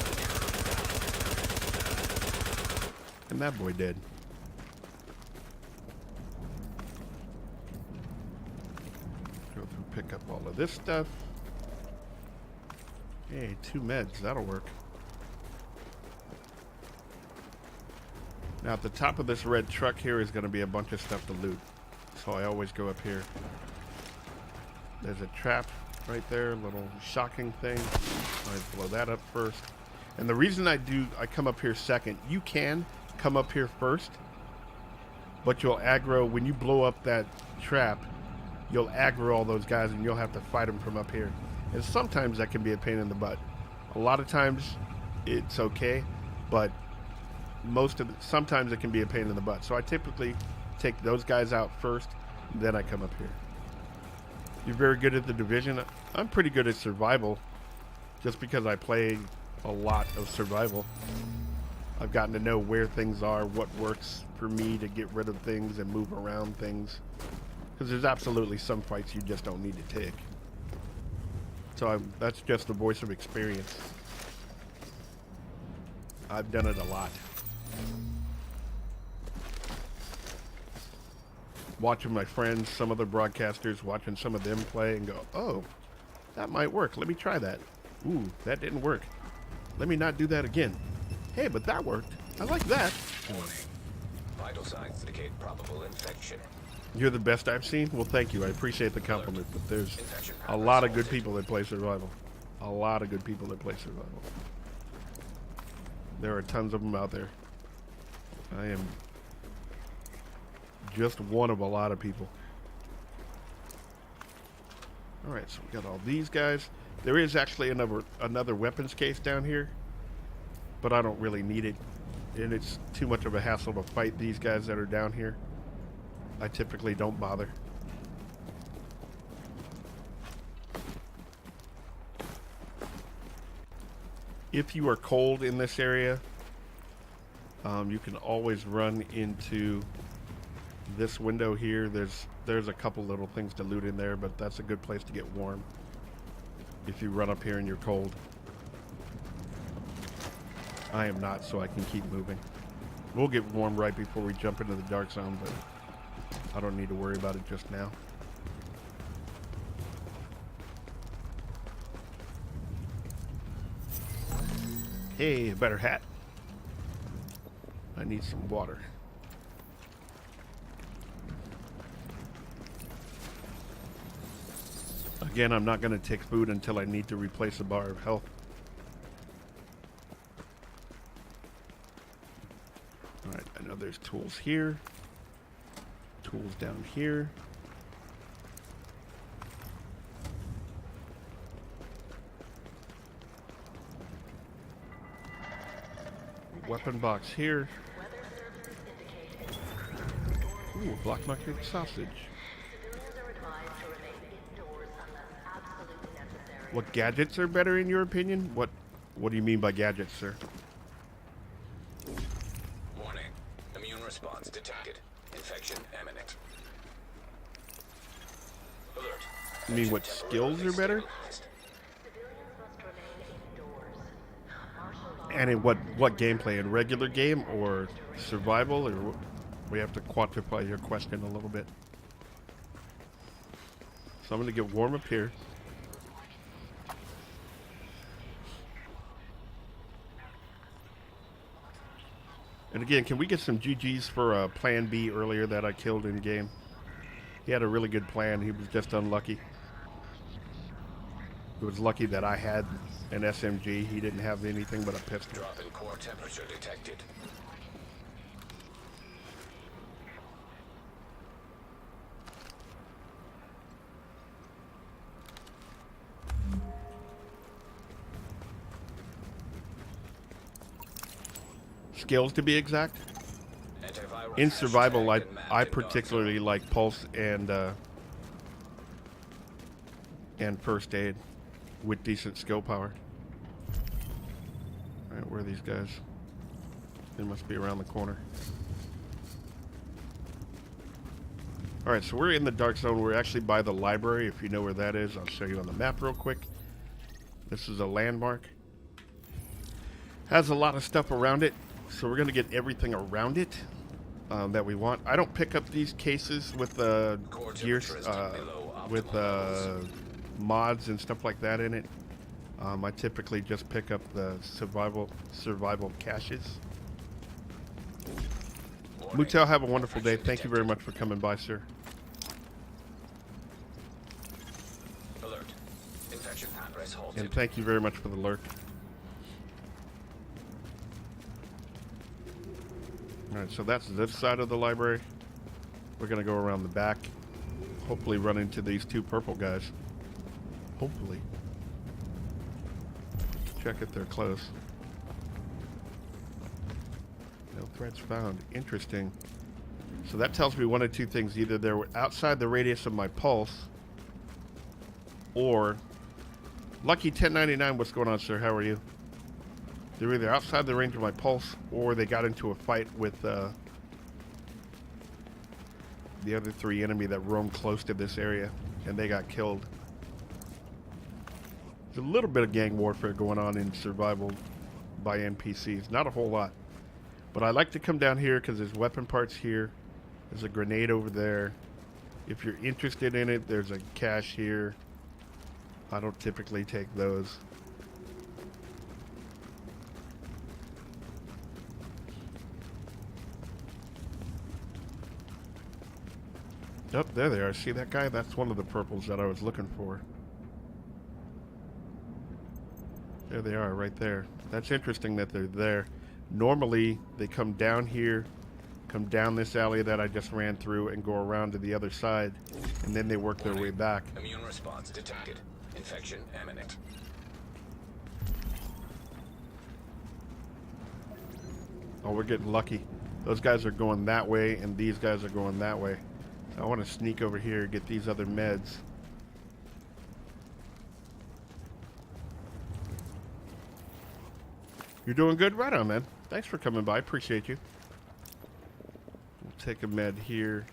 And that boy dead. Go through, pick up all of this stuff. Hey, 2 meds. That'll work. Now at the top of this red truck here is going to be a bunch of stuff to loot. So I always go up here. There's a trap right there, a little shocking thing. I blow that up first. And the reason I come up here second, you can come up here first, but you'll aggro, when you blow up that trap, you'll aggro all those guys and you'll have to fight them from up here. And sometimes that can be a pain in the butt. A lot of times it's okay, but sometimes it can be a pain in the butt. So I typically take those guys out first, then I come up here. You're very good at the Division. I'm pretty good at survival, just because I play a lot of survival. I've gotten to know where things are, what works for me to get rid of things and move around things. Because there's absolutely some fights you just don't need to take. So that's just the voice of experience. I've done it a lot. Watching my friends, some other broadcasters, watching some of them play and go, oh, that might work. Let me try that. Ooh, that didn't work. Let me not do that again. Hey, but that worked. I like that. Warning. Vital signs indicate probable infection. You're the best I've seen? Well, thank you. I appreciate the compliment, but there's a lot of good people that play survival. A lot of good people that play survival. There are tons of them out there. I am just one of a lot of people. Alright, so we got all these guys. There is actually another weapons case down here, but I don't really need it. And it's too much of a hassle to fight these guys that are down here. I typically don't bother. If you are cold in this area, you can always run into this window here. There's a couple little things to loot in there, but that's a good place to get warm if you run up here and you're cold. I am not, so I can keep moving. We'll get warm right before we jump into the dark zone, but I don't need to worry about it just now. Hey, a better hat. I need some water. Again, I'm not going to take food until I need to replace a bar of health. Alright, I know there's tools here. Tools down here. Weapon box here. Ooh, black market sausage. Civilians are advised to remain indoors unless absolutely necessary. What gadgets are better in your opinion? What do you mean by gadgets, sir? Warning. Immune response detected. Infection imminent. Alert. You mean what skills are better? Civilians must remain indoors. Martial law And in what gameplay? In regular game or survival? Or we have to quantify your question a little bit. So I'm going to get warm up here. And again, can we get some GGs for Plan B earlier that I killed in game? He had a really good plan. He was just unlucky. It was lucky that I had an SMG. He didn't have anything but a pistol. Drop in core temperature detected. Skills to be exact. Antiviral In hash survival, tagged and I mapped in particularly like pulse and first aid with decent skill power. All right, where are these guys? They must be around the corner. All right, so we're in the dark zone. We're actually by the library. If you know where that is, I'll show you on the map real quick. This is a landmark. Has a lot of stuff around it, so we're gonna get everything around it that we want. I don't pick up these cases with Core gears temperature is below optimal with levels. mods and stuff like that in it. I typically just pick up the survival caches. Warning. Mutel, have a wonderful day. Infection Thank you very detected. much for coming by, sir. Alert. Infection address halted. And thank you very much for the lurk. Alright, so that's this side of the library. We're going to go around the back. Hopefully run into these two purple guys. Hopefully. Check if they're close. No threats found. Interesting. So that tells me one of two things. Either they're outside the radius of my pulse, or... Lucky 1099, what's going on, sir? How are you? They're either outside the range of my pulse, or they got into a fight with the other three enemy that roamed close to this area, and they got killed. There's a little bit of gang warfare going on in survival by NPCs. Not a whole lot. But I like to come down here because there's weapon parts here. There's a grenade over there. If you're interested in it, there's a cache here. I don't typically take those. Oh, there they are. See that guy? That's one of the purples that I was looking for. There they are, right there. That's interesting that they're there. Normally, they come down here, come down this alley that I just ran through, and go around to the other side, and then they work their way back. Immune response detected. Infection imminent. Oh, we're getting lucky. Those guys are going that way, and these guys are going that way. So I want to sneak over here and get these other meds. You're doing good? Right on, man. Thanks for coming by. Appreciate you. We'll take a med here.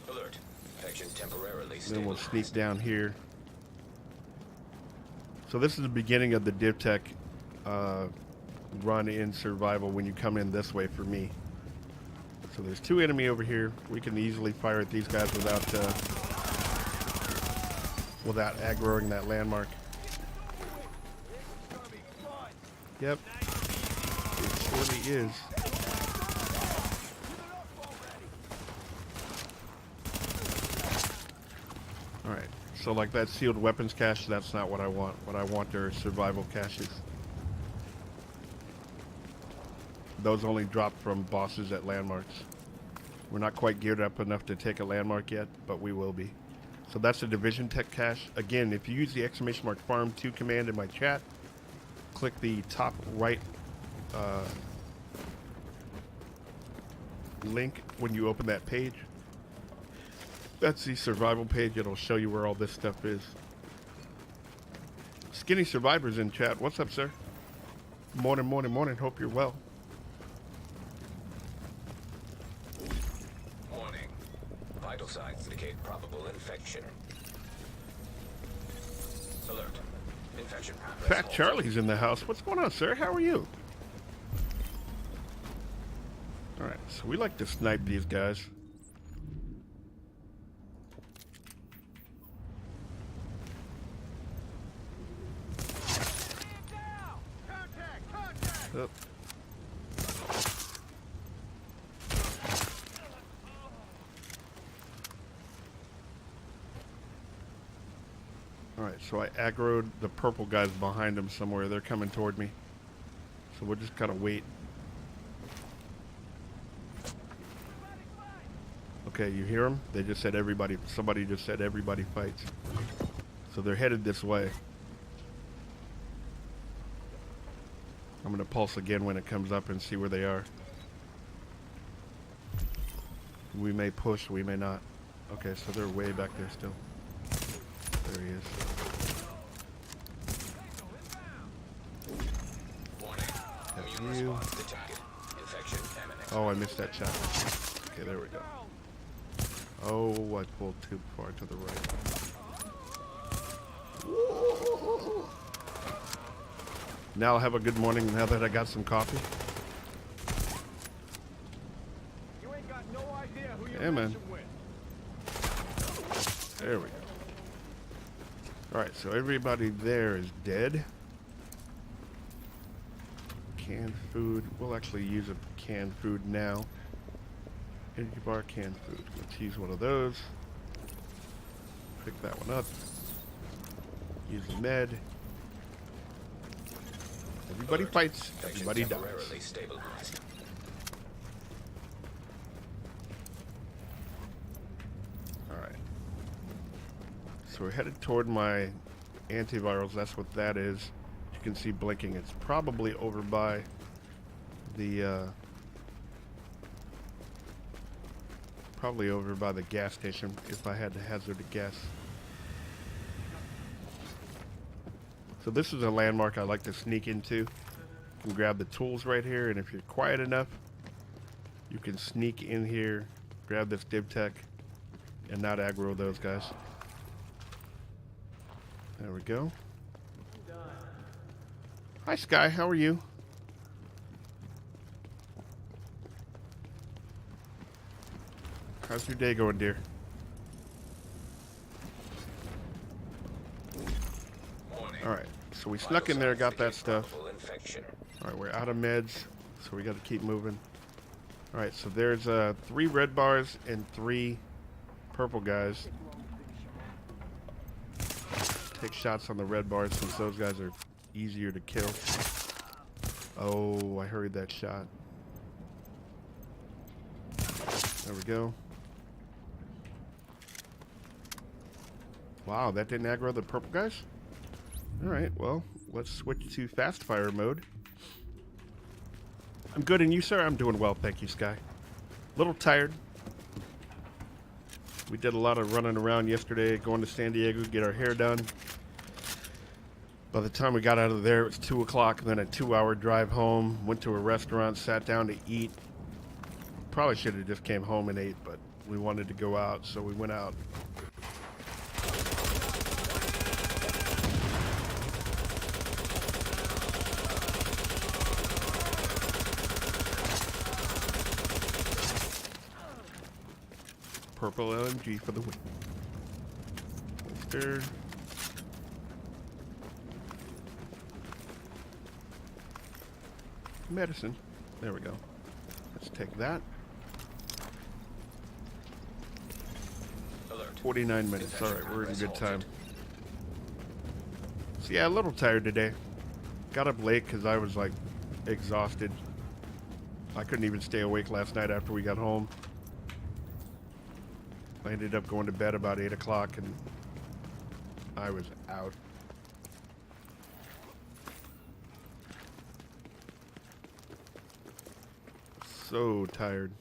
Alert. Infection temporarily Then we'll stabilized. sneak down here. So this is the beginning of the DivTech run in survival when you come in this way for me. So there's two enemy over here. We can easily fire at these guys without aggroing that landmark. Yep. It surely is. Alright, so like that sealed weapons cache, that's not what I want. What I want are survival caches. those only drop from bosses at landmarks. We're not quite geared up enough to take a landmark yet, but we will be. So that's the Division Tech cache. Again, if you use the !farm2 command in my chat, click the top right link when you open that page. That's the survival page. It'll show you where all this stuff is. Skinny Survivor's in chat. What's up, sir? Morning, morning, morning. Hope you're well. Warning. Vital signs indicate probable infection. Alert. Infection. Fat Charlie's in the house. What's going on, sir? How are you? Alright, so we like to snipe these guys. Oh. Alright, so I aggroed the purple guys behind them somewhere. They're coming toward me. So we'll just kind of wait. Okay, you hear them? They just said everybody, somebody just said everybody fights. So they're headed this way. I'm going to pulse again when it comes up and see where they are. We may push, we may not. Okay, so they're way back there still. There he is. That's you. Oh, I missed that shot. Okay, there we go. Oh, I pulled too far to the right. Now I'll have a good morning now that I got some coffee. You ain't got no idea who you're Yeah, man. messing with. There we go. Alright, so everybody there is dead. Canned food. We'll actually use a canned food now. Energy bar, canned food. Let's use one of those. Pick that one up. Use the med. Everybody fights, everybody dies. Stabilized. Alright. So we're headed toward my antivirals. That's what that is. You can see blinking. It's probably over by the gas station, if I had to hazard a guess. So this is a landmark I like to sneak into. You can grab the tools right here, and if you're quiet enough, you can sneak in here, grab this div tech, and not aggro those guys. There we go. Hi Sky, how are you? How's your day going, dear? Alright, so we snuck in there, got that stuff. Alright, we're out of meds, so we gotta keep moving. Alright, so there's 3 red bars and 3 purple guys. Take shots on the red bars since those guys are easier to kill. Oh, I heard that shot. There we go. Wow, that didn't aggro the purple guys? Alright, well, let's switch to fast fire mode. I'm good, and you, sir? I'm doing well, thank you, Sky. A little tired. We did a lot of running around yesterday, going to San Diego to get our hair done. By the time we got out of there, it was 2 o'clock, and then a 2-hour drive home. Went to a restaurant, sat down to eat. Probably should have just came home and ate, but we wanted to go out, so we went out. Purple LMG for the win. Holster. Medicine. There we go. Let's take that. 49 minutes. Alright, we're in good time. So yeah, a little tired today. Got up late because I was like exhausted. I couldn't even stay awake last night after we got home. I ended up going to bed about 8 o'clock and I was out. So tired.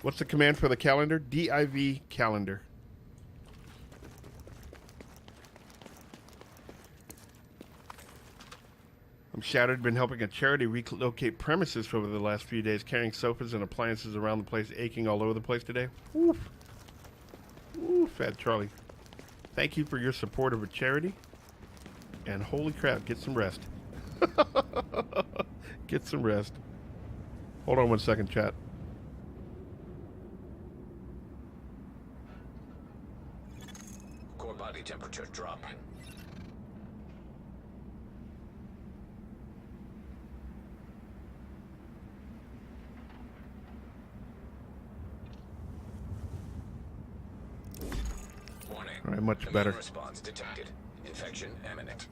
What's the command for the calendar? DIV calendar. I'm shattered. Been helping a charity relocate premises for over the last few days, carrying sofas and appliances around the place, aching all over the place today. Oof. Ooh, Fat Charlie. Thank you for your support of a charity. And holy crap, get some rest. Get some rest. Hold on 1 second, chat. Core body temperature drop. Warning. All right, much Immune better. Response detected. Infection imminent.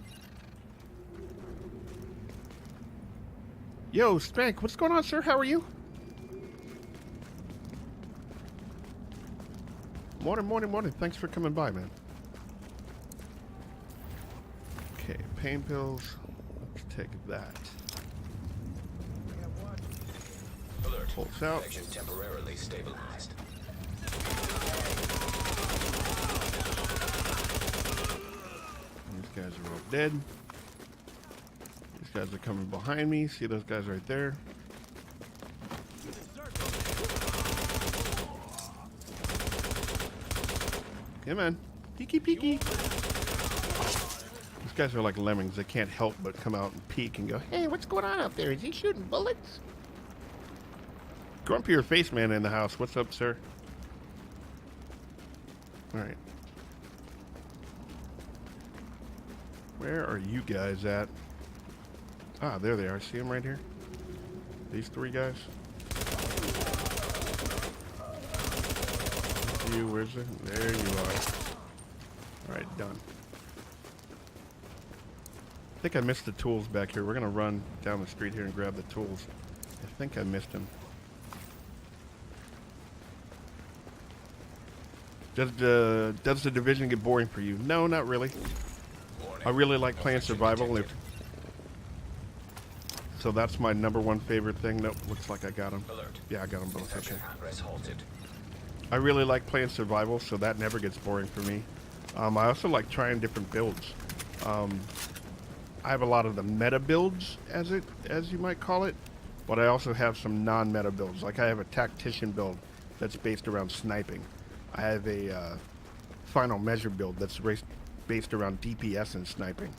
Yo, Spank, what's going on, sir? How are you? Morning, morning, morning. Thanks for coming by, man. Okay, pain pills. Let's take that. Alert. Pulse out. Infection temporarily stabilized. These guys are all dead. These guys are coming behind me. See those guys right there? Come on. Peeky peeky. These guys are like lemmings. They can't help but come out and peek and go, hey, what's going on out there? Is he shooting bullets? Grumpier face man in the house. What's up, sir? All right. Where are you guys at? Ah, there they are. See them right here? These three guys? You, where's it? There you are. Alright, done. I think I missed the tools back here. We're going to run down the street here and grab the tools. I think I missed them. Does the division get boring for you? No, not really. I really like playing survival. So that's my #1 favorite thing. Nope, looks like I got them. Alert. Yeah, I got them both. Infection Okay. progress halted. I really like playing survival, so that never gets boring for me. I also like trying different builds. I have a lot of the meta builds, as you might call it, but I also have some non-meta builds. Like I have a tactician build that's based around sniping. I have a final measure build that's based around DPS and sniping.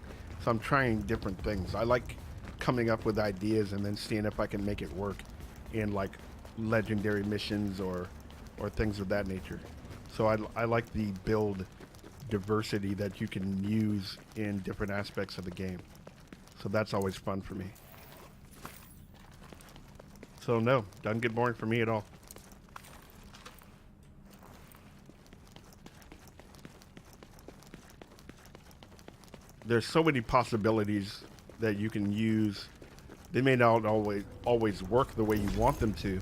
So I'm trying different things. I like coming up with ideas and then seeing if I can make it work in like legendary missions or things of that nature. So I like the build diversity that you can use in different aspects of the game. So that's always fun for me. So no, doesn't get boring for me at all. There's so many possibilities that you can use. They may not always work the way you want them to,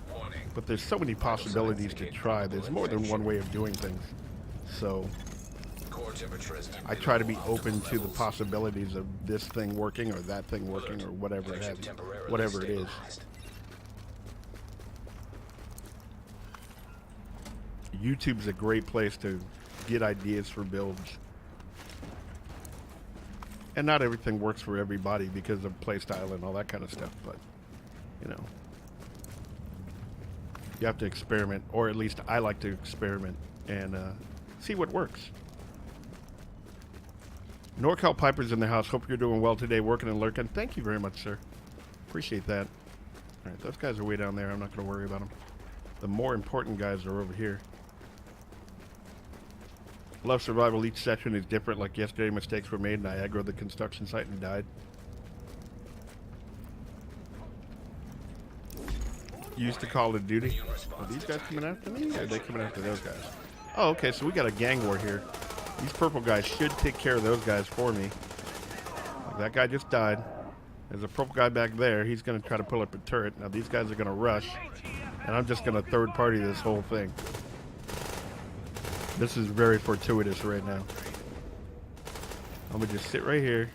but there's so many possibilities to try. There's more than one way of doing things. So I try to be open to the possibilities of this thing working or that thing working or whatever it is. YouTube's a great place to get ideas for builds. And not everything works for everybody because of playstyle and all that kind of stuff, but, you know. You have to experiment, or at least I like to experiment and see what works. NorCal Piper's in the house. Hope you're doing well today, working and lurking. Thank you very much, sir. Appreciate that. All right, those guys are way down there. I'm not going to worry about them. The more important guys are over here. Love survival. Each session is different. Like yesterday, mistakes were made and I aggroed the construction site and died. Used to Call of Duty. Are these guys coming after me or are they coming after those guys? Oh, okay, so we got a gang war here. These purple guys should take care of those guys for me. That guy just died. There's a purple guy back there. He's going to try to pull up a turret. Now these guys are going to rush, and I'm just going to third party this whole thing. This is very fortuitous right now. I'm going to just sit right here.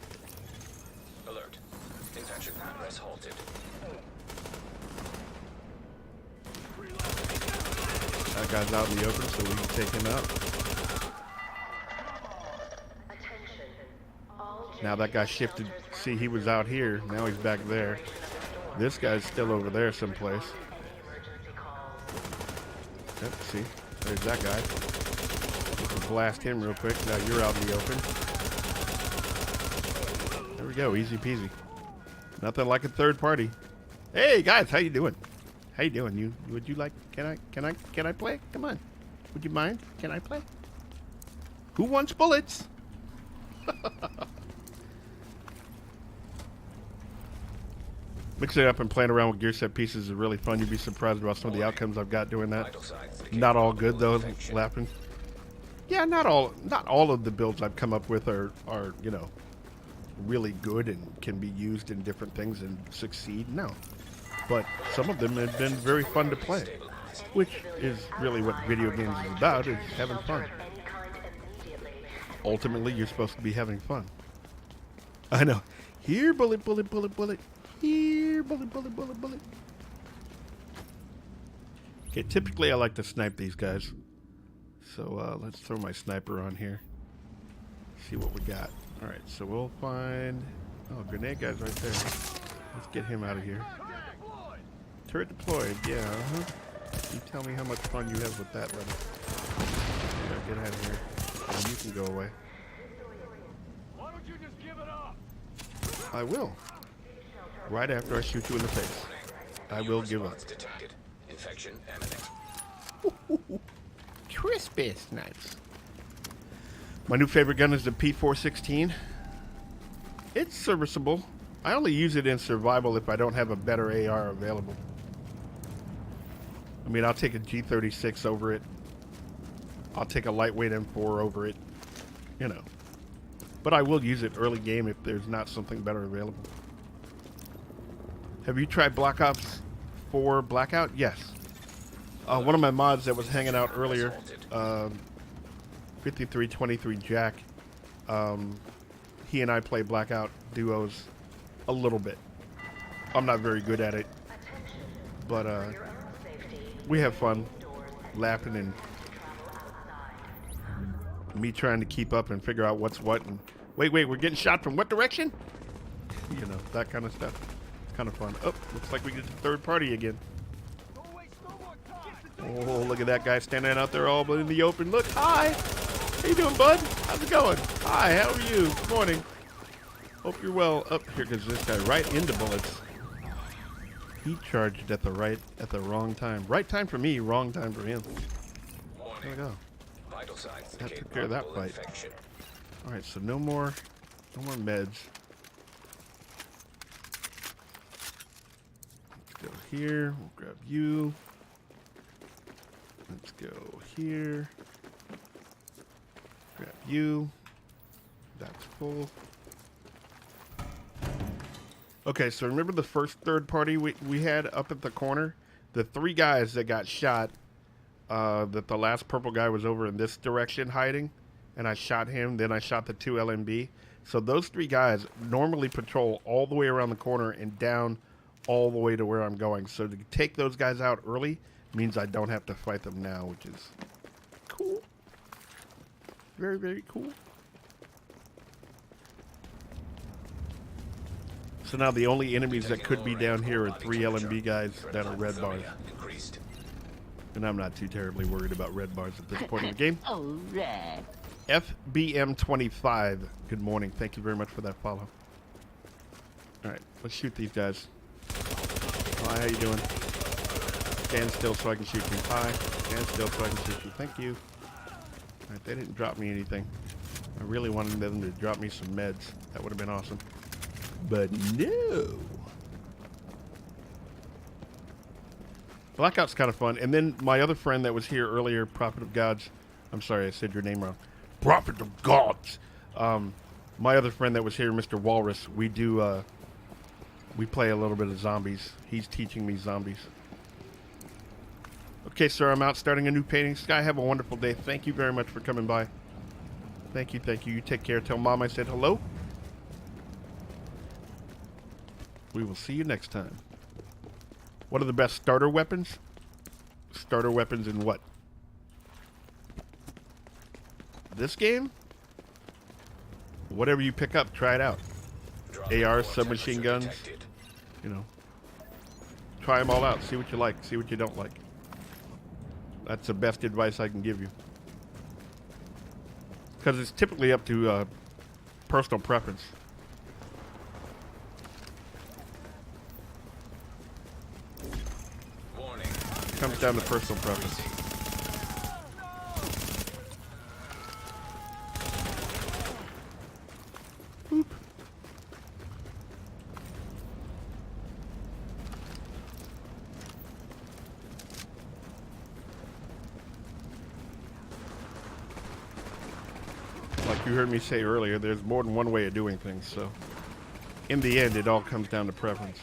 Alert. Infection progress halted. That guy's out in the open, so we can take him out. Attention. All Now that guy shifted. See, he was out here. Now he's back there. This guy's still over there someplace. emergency calls. Yep, see, there's that guy. We can blast him real quick. Now you're out in the open. There we go, easy peasy. Nothing like a third party. Hey guys, how you doing? How you doing? Would you like? Can I play? Come on. Would you mind? Can I play? Who wants bullets? Mixing it up and playing around with gear set pieces is really fun. You'd be surprised about some of the outcomes I've got doing that. Vital signs Not all indicate good though, infection. laughing. Yeah, not all of the builds I've come up with are you know, really good and can be used in different things and succeed. No. But some of them have been very fun to play, which is really what video games is about, is having fun. Any kind immediately. Ultimately, you're supposed to be having fun. I know. Here, bullet, bullet, bullet, bullet. Here, bullet, bullet, bullet, bullet. Okay, typically I like to snipe these guys. So let's throw my sniper on here. See what we got. Alright, so we'll find... Oh, grenade guy's right there. Let's get him out of here. Turret deployed, yeah, uh-huh. You tell me how much fun you have with that, buddy. Yeah, get out of here. And you can go away. Why don't you just give it up? I will. Right after I shoot you in the face. I will give up. Response detected. Infection imminent. Crispy snipes. My new favorite gun is the P416. It's serviceable. I only use it in survival if I don't have a better AR available. I mean, I'll take a G36 over it. I'll take a lightweight M4 over it. You know. But I will use it early game if there's not something better available. Have you tried Black Ops 4 Blackout? Yes. One of my mods that was hanging out earlier, 5323 Jack, he and I play Blackout duos a little bit. I'm not very good at it, but we have fun laughing and me trying to keep up and figure out what's what. And wait, we're getting shot from what direction? You know, that kind of stuff. It's kind of fun. Oh, looks like we get to third party again. Don't waste no more time. Oh, look at that guy standing out there all in the open. Look, hi. How you doing, bud? How's it going? Hi, how are you? Good morning. Hope you're well. Up here goes this guy right into bullets. He charged at the wrong time. Right time for me, wrong time for him. There we go. Vital signs That indicate took care of that probable fight. infection. All right, so no more meds. Let's go here. We'll grab you. Let's go here. Grab you. That's full. Okay, so remember the first third party we had up at the corner? The three guys that got shot, that the last purple guy was over in this direction hiding, and I shot him, then I shot the two LMB. So those three guys normally patrol all the way around the corner and down all the way to where I'm going. So to take those guys out early means I don't have to fight them now, which is cool. Very, very cool. So now the only enemies that could be down here are three LMB guys that are red bars. Increased. And I'm not too terribly worried about red bars at this point in the game. All right. FBM25, good morning. Thank you very much for that follow. Alright, let's shoot these guys. Hi, how you doing? Stand still so I can shoot you. Hi, stand still so I can shoot you. Thank you. Alright, they didn't drop me anything. I really wanted them to drop me some meds. That would have been awesome. But no. Blackout's kind of fun. And then my other friend that was here earlier, Prophet of Gods. I'm sorry, I said your name wrong. Prophet of Gods. My other friend that was here, Mr. Walrus, we do We play a little bit of zombies. He's teaching me zombies. Okay, sir, I'm out starting a new painting. Sky, have a wonderful day. Thank you very much for coming by. Thank you, thank you. You take care. Tell Mom I said hello. We will see you next time. What are the best starter weapons? Starter weapons in what? This game? Whatever you pick up, try it out. AR, submachine guns. You know. Try them all out. See what you like. See what you don't like. That's the best advice I can give you. Because it's typically up to personal preference. Warning. Comes down to personal preference. Boop. Like you heard me say earlier, there's more than one way of doing things, so in the end, it all comes down to preference.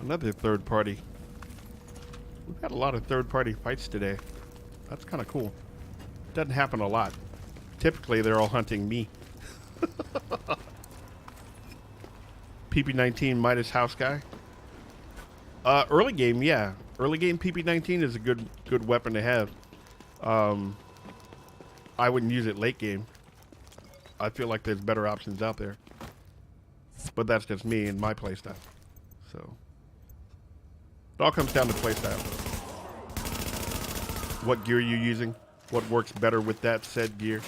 Another third party. We've had a lot of third party fights today. That's kind of cool. Doesn't happen a lot. Typically, they're all hunting me. PP-19 Midas House guy. Early game, yeah. Early game PP-19 is a good weapon to have. I wouldn't use it late game. I feel like there's better options out there. But that's just me and my playstyle. So it all comes down to playstyle. What gear you're using, what works better with that said gear,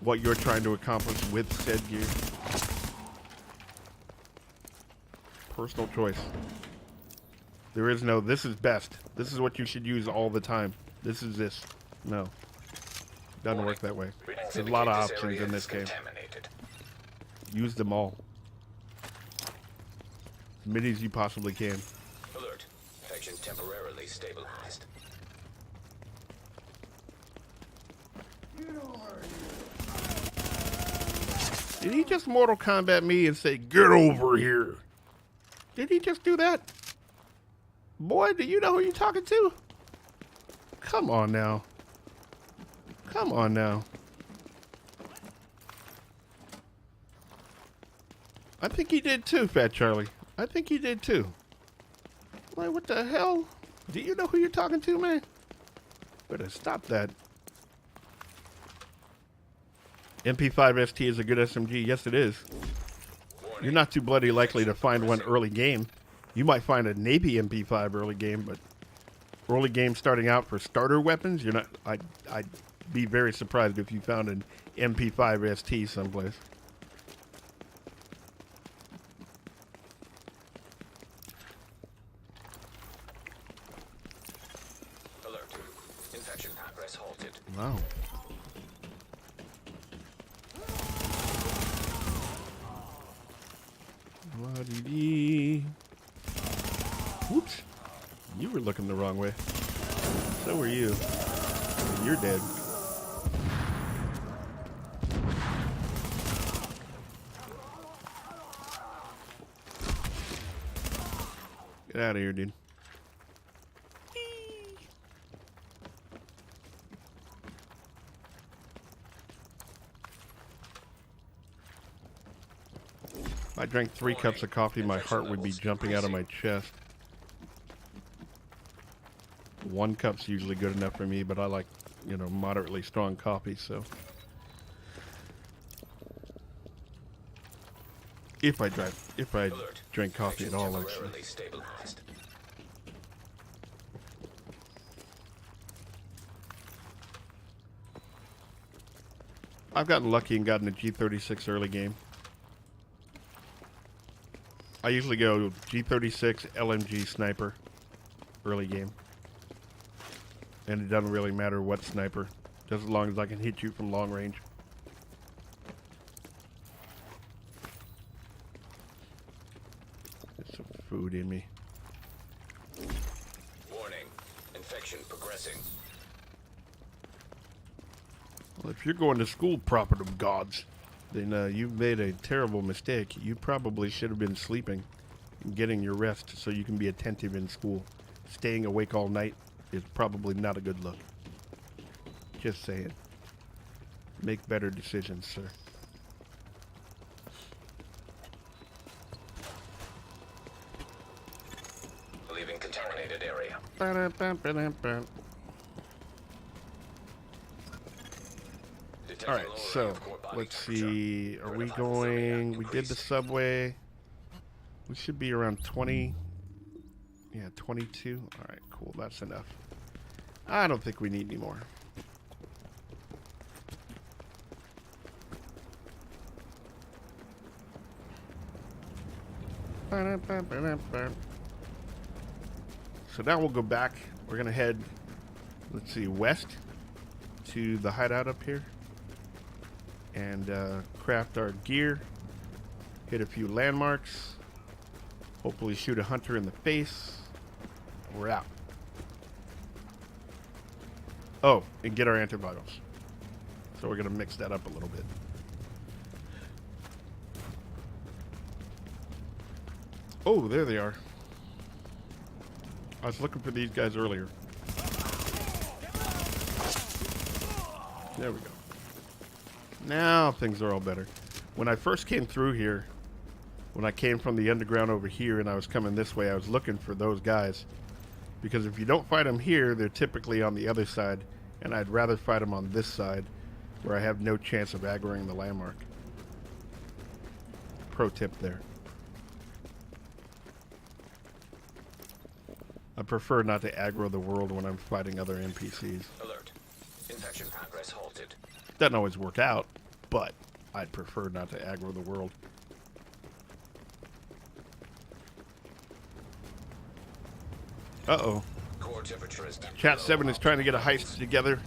what you're trying to accomplish with said gear. Personal choice. There is no, this is best. This is what you should use all the time. This is this. No. Doesn't work that way. There's a lot of options in this game. Use them all. As many as you possibly can. Alert. Infection temporarily stabilized. Did he just Mortal Kombat me and say, "Get over here"? Did he just do that? Boy, do you know who you're talking to? Come on now. Come on now. I think he did too, Fat Charlie. I think he did too. Like, what the hell? Do you know who you're talking to, man? Better stop that. MP5 ST is a good SMG. Yes, it is. You're not too bloody likely to find one early game. You might find a Navy MP5 early game, but early game starting out for starter weapons, you're not. I'd be very surprised if you found an MP5 ST someplace. Alert. Infection progress halted. Wow. La-dee-dee. Whoops. You were looking the wrong way. So were you. You're dead. Get out of here, dude. If I drank 3 cups of coffee, my heart would be jumping out of my chest. 1 cup's usually good enough for me, but I like, you know, moderately strong coffee, so. If I drink coffee at all, actually. Temporarily stabilized. I've gotten lucky and gotten a G36 early game. I usually go G36 LMG sniper early game. And it doesn't really matter what sniper, just as long as I can hit you from long range. There's some food in me. Warning. Infection progressing. Well, if you're going to school, prophet of gods, then you've made a terrible mistake. You probably should have been sleeping and getting your rest so you can be attentive in school. Staying awake all night is probably not a good look. Just saying. Make better decisions, sir. Leaving contaminated area. Ba-da-ba-ba-da-ba. All right, so let's see. Are we going? We did the subway. We should be around 20. Yeah, 22. All right, cool. That's enough. I don't think we need any more. So now we'll go back. We're going to head, let's see, west to the hideout up here. And craft our gear. Hit a few landmarks. Hopefully shoot a hunter in the face. We're out. Oh, and get our antivirals. So we're going to mix that up a little bit. Oh, there they are. I was looking for these guys earlier. There we go. Now things are all better. When I first came through here, when I came from the underground over here and I was coming this way, I was looking for those guys. Because if you don't fight them here, they're typically on the other side. And I'd rather fight them on this side, where I have no chance of aggroing the landmark. Pro tip there. I prefer not to aggro the world when I'm fighting other NPCs. Alert. Infection progress halted. Doesn't always work out, but I'd prefer not to aggro the world. Uh-oh. Core temperature is Chat 7 is trying to get a heist together.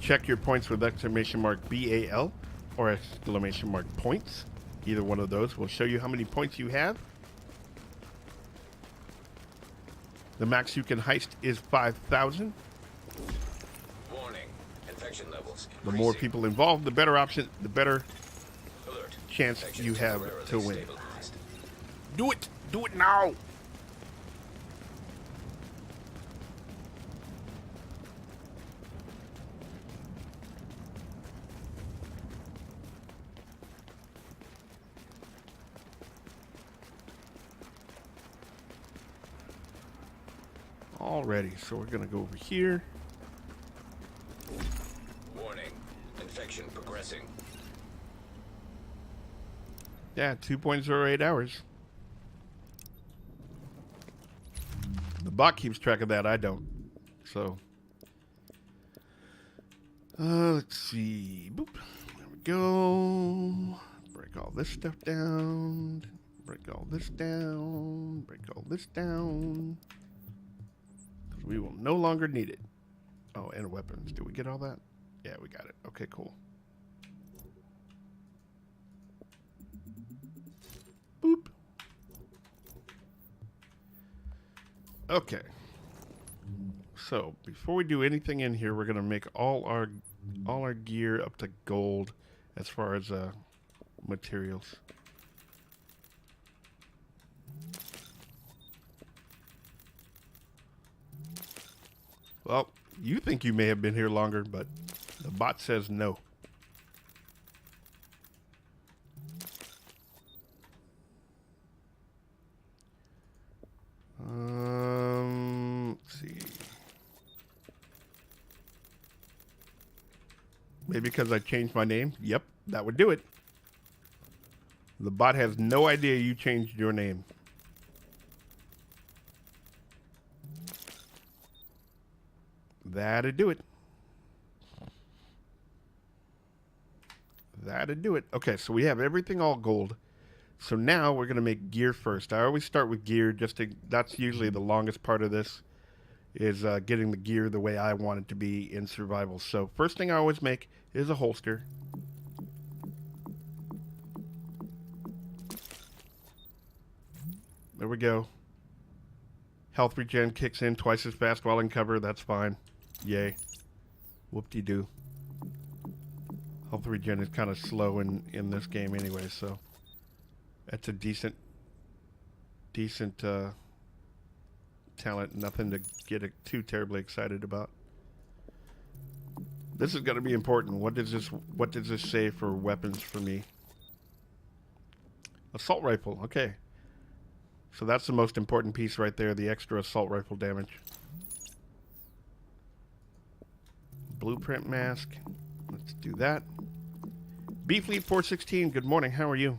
Check your points with exclamation mark BAL or exclamation mark points. Either one of those will show you how many points you have. The max you can heist is 5,000. Warning. Infection levels. The more increasing. people involved, the better option, the better Alert. chance Infection you have temporarily to win. stabilized. Do it! Do it now! Alrighty, so we're gonna go over here. Warning. Infection progressing. Yeah, 2.08 hours. The bot keeps track of that, I don't. So, let's see. Boop. There we go. Break all this stuff down. Break all this down. Break all this down. Because we will no longer need it. Oh, and weapons. Did we get all that? Yeah, we got it. Okay, cool. Boop. Okay. So before we do anything in here, we're gonna make all our gear up to gold as far as materials. Well, you think you may have been here longer, but the bot says no. Let's see. Maybe because I changed my name? Yep, that would do it. The bot has no idea you changed your name. That'd do it. That'd do it. Okay, so we have everything all gold. So now we're going to make gear first. I always start with gear just to, that's usually the longest part of this. is getting the gear the way I want it to be in survival. So first thing I always make is a holster. There we go. Health regen kicks in twice as fast while in cover. That's fine. Yay. Whoop-de-doo. Health regen is kind of slow in this game anyway, so that's a decent talent. Nothing to get too terribly excited about. This is going to be important. What does this say for weapons for me? Assault rifle. Okay. So that's the most important piece right there, the extra assault rifle damage. Blueprint mask. Let's do that. B-Fleet 416, good morning. How are you?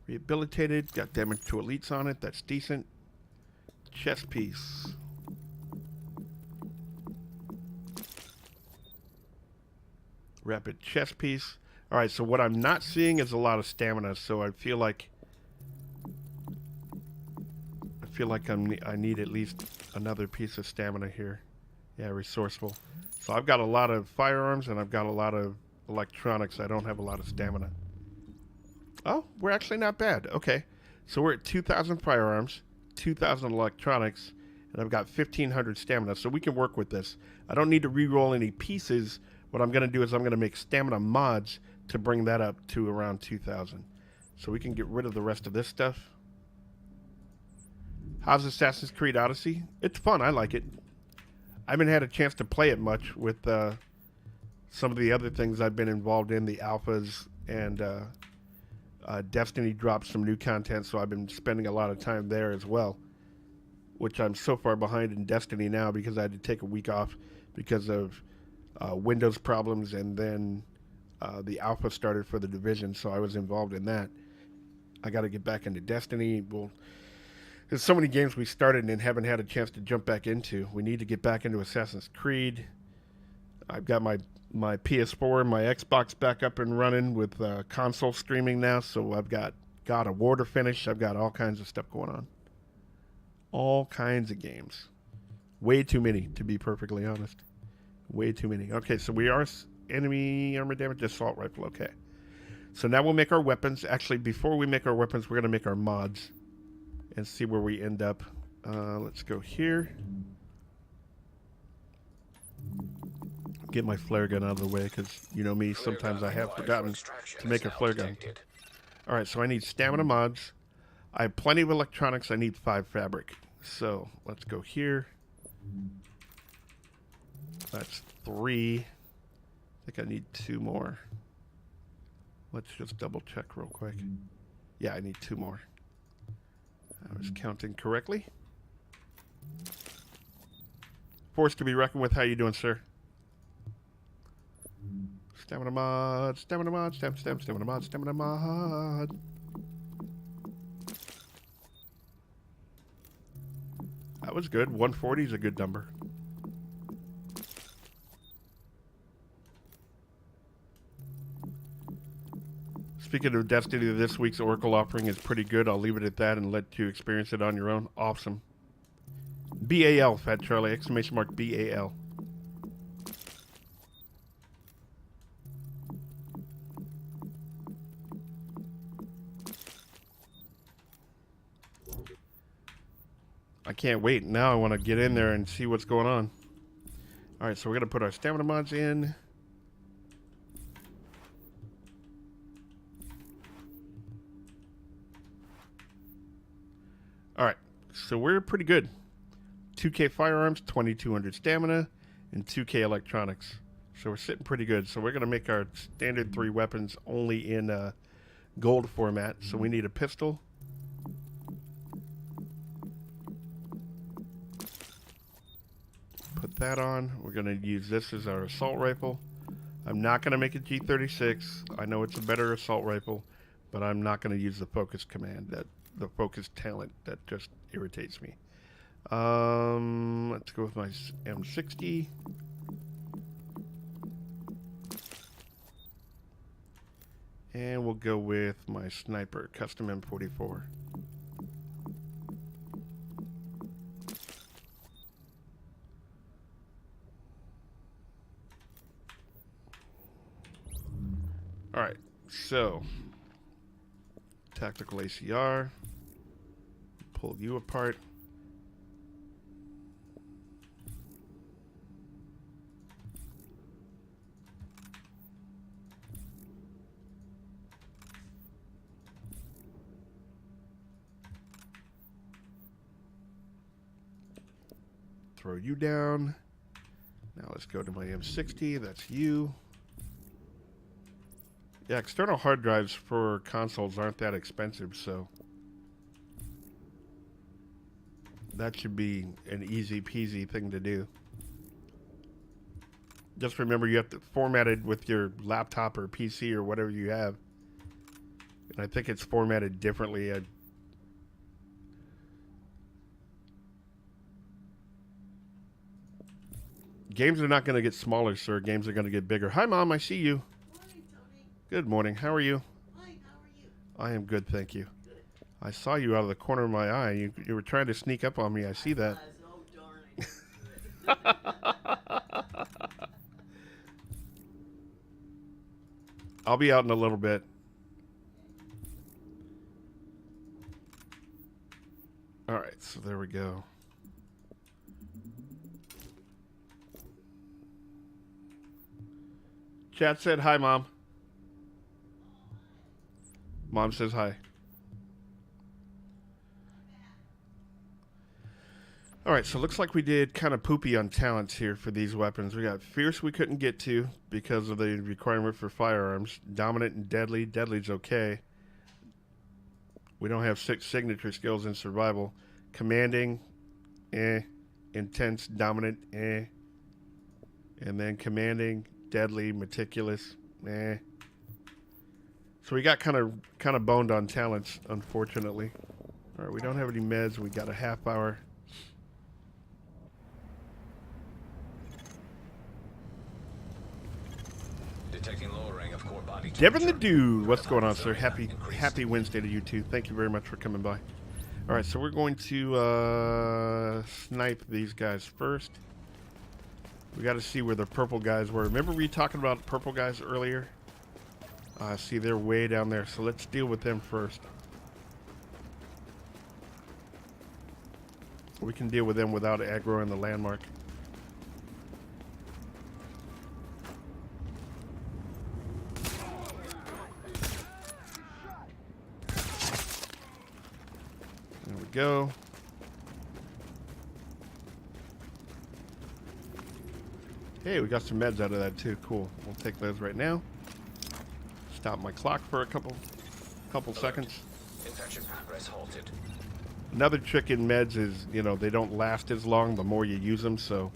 Rehabilitated. Got damage to elites on it. That's decent. Chest piece. Rapid chest piece. All right, so what I'm not seeing is a lot of stamina, so I feel like I need at least another piece of stamina here. Yeah, resourceful. So I've got a lot of firearms and I've got a lot of electronics. I don't have a lot of stamina. Oh, we're actually not bad. Okay. So we're at 2,000 firearms, 2,000 electronics, and I've got 1,500 stamina. So we can work with this. I don't need to re-roll any pieces. What I'm going to do is I'm going to make stamina mods to bring that up to around 2,000. So we can get rid of the rest of this stuff. How's Assassin's Creed Odyssey? It's fun. I like it. I haven't had a chance to play it much with some of the other things I've been involved in, the alphas, and Destiny dropped some new content, so I've been spending a lot of time there as well, which I'm so far behind in Destiny now because I had to take a week off because of Windows problems, and then the alpha started for the Division, so I was involved in that. I got to get back into Destiny. Well, there's so many games we started and haven't had a chance to jump back into. We need to get back into Assassin's Creed. I've got my PS4 and my Xbox back up and running with console streaming now, so I've got God of War to finish. I've got all kinds of stuff going on. All kinds of games. Way too many, to be perfectly honest. Way too many. Okay, so we are enemy armor damage, assault rifle. Okay. So now we'll make our weapons. Actually, before we make our weapons, we're going to make our mods and see where we end up. Let's go here. Get my flare gun out of the way because you know me, sometimes I have forgotten to make a flare gun. All right, so I need stamina mods. I have plenty of electronics. I need 5 fabric. So let's go here. That's 3. I think I need 2 more. Let's just double check real quick. Yeah, I need 2 more. I was counting correctly. Force to be reckoned with. How you doing, sir? Stamina mod, stamina mod, stamina mod, stamina mod. That was good. 140 is a good number. Speaking of Destiny, this week's Oracle offering is pretty good. I'll leave it at that and let you experience it on your own. Awesome. BAL, Fat Charlie, exclamation mark BAL. I can't wait. Now I want to get in there and see what's going on. All right, so we're going to put our stamina mods in. All right, so we're pretty good. 2K firearms, 2,200 stamina, and 2K electronics. So we're sitting pretty good. So we're going to make our standard 3 weapons only in gold format. So we need a pistol. Put that on. We're going to use this as our assault rifle. I'm not going to make a G36. I know it's a better assault rifle, but I'm not going to use the focus command, the focus talent that just irritates me. Let's go with my M60. And we'll go with my sniper, custom M44. Alright, so tactical ACR. Pull you apart. Throw you down. Now let's go to my M60. That's you. Yeah, external hard drives for consoles aren't that expensive, so that should be an easy peasy thing to do. Just remember you have to format it with your laptop or PC or whatever you have. And I think it's formatted differently. Games are not going to get smaller, sir. Games are going to get bigger. Hi, Mom. I see you. Morning, Tony. Good morning. How are you? Fine, how are you? I am good, thank you. Good. I saw you out of the corner of my eye. You were trying to sneak up on me. I see that. Oh, darn, I didn't do it. I'll be out in a little bit. All right, so there we go. Chat said hi, Mom. Mom says hi. All right, so looks like we did kind of poopy on talents here for these weapons. We got Fierce we couldn't get to because of the requirement for firearms. Dominant and Deadly. Deadly's okay. We don't have 6 signature skills in survival. Commanding, Intense, Dominant, And then Commanding, Deadly, Meticulous, So we got kind of boned on talents, unfortunately. All right, we don't have any meds. We got a half hour. Detecting lowering of core body Devin the temperature. Dude, what's going on, sir? Increased. Happy Wednesday to you too. Thank you very much for coming by. All right, so we're going to snipe these guys first. We got to see where the purple guys were. Remember we talking about purple guys earlier? See, they're way down there, so let's deal with them first. We can deal with them without aggroing the landmark. There we go. Hey, we got some meds out of that too. Cool. We'll take those right now. Stop my clock for a couple seconds. Infection progress halted. Another trick in meds is, they don't last as long the more you use them, so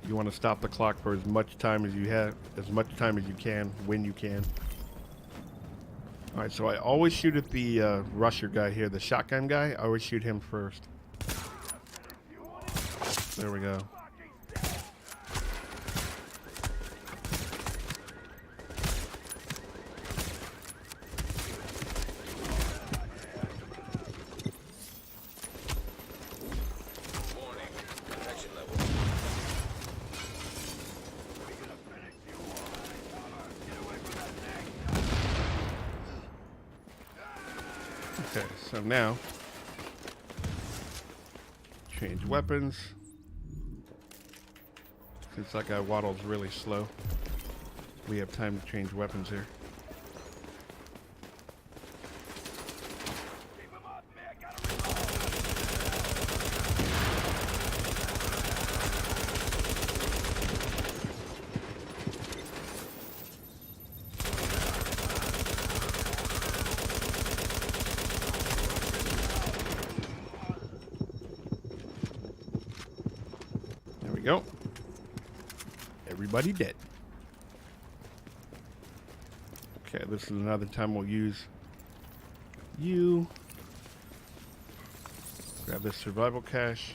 you want to stop the clock for as much time as you have, as much time as you can, when you can. All right, so I always shoot at the rusher guy here, the shotgun guy. I always shoot him first. There we go. Warning. Infection level. Okay, so now change weapons. Since that guy waddles really slow, we have time to change weapons here. There we go. Everybody dead. Okay, this is another time we'll use you. Grab this survival cache.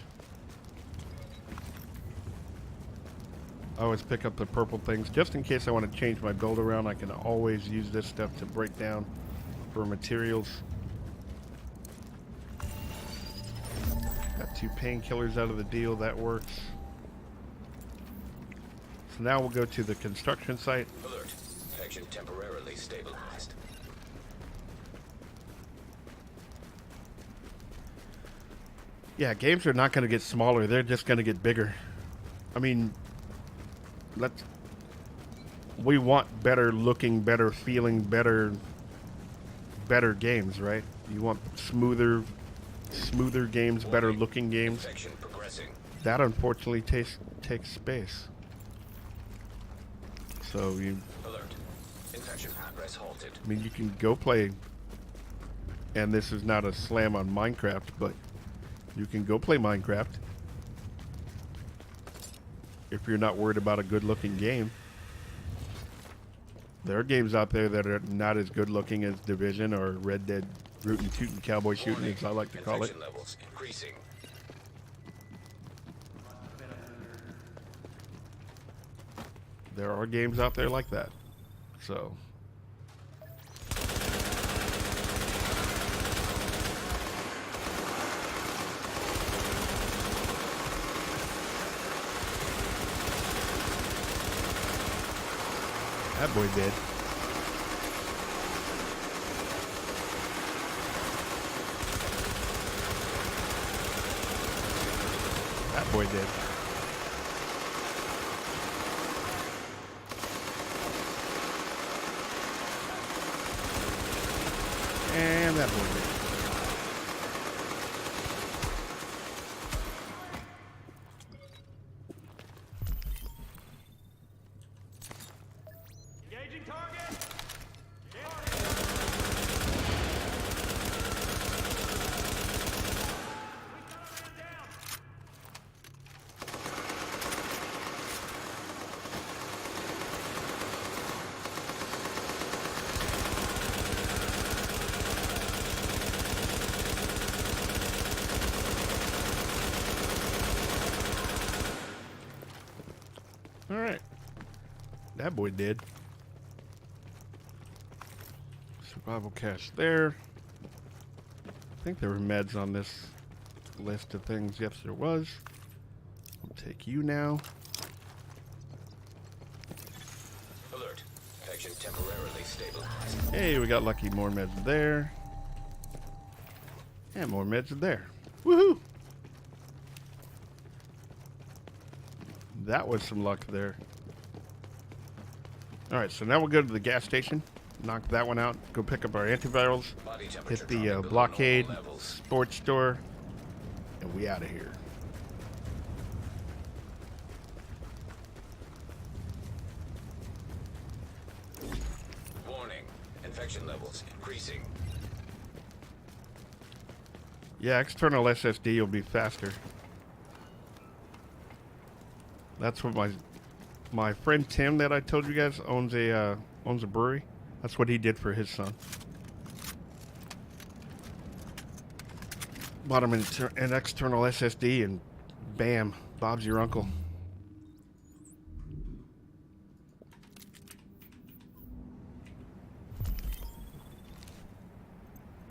I always pick up the purple things just in case I want to change my build around. I can always use this stuff to break down for materials. Got 2 painkillers out of the deal. That works. So now we'll go to the construction site. Alert. Infection temporarily stabilized. Yeah, games are not going to get smaller. They're just going to get bigger. I mean, we want better looking, better feeling, better games, right? You want smoother games, better looking games. Infection progressing. That unfortunately takes space. So Alert. Infection progress halted. I mean, you can go play, and this is not a slam on Minecraft, but you can go play Minecraft if you're not worried about a good-looking game. There are games out there that are not as good-looking as Division or Red Dead Rootin' Tootin' Cowboy Shooting, as I like to call it. Infection levels increasing. There are games out there like that. So that boy did. That boy did. And that boy did. Engaging target. All right. That boy did. Survival cache there. I think there were meds on this list of things. Yes, there was. I'll take you now. Alert. Infection temporarily stabilized. Hey, we got lucky. More meds there. And more meds there. Woohoo! That was some luck there. Alright, so now we'll go to the gas station. Knock that one out. Go pick up our antivirals. Body temperature Hit the dropping below blockade, normal levels. sports store. And we out of here. Warning. Infection levels increasing. Yeah, external SSD will be faster. That's what my friend Tim that I told you guys owns a brewery. That's what he did for his son. Bought him an external SSD and bam, Bob's your uncle.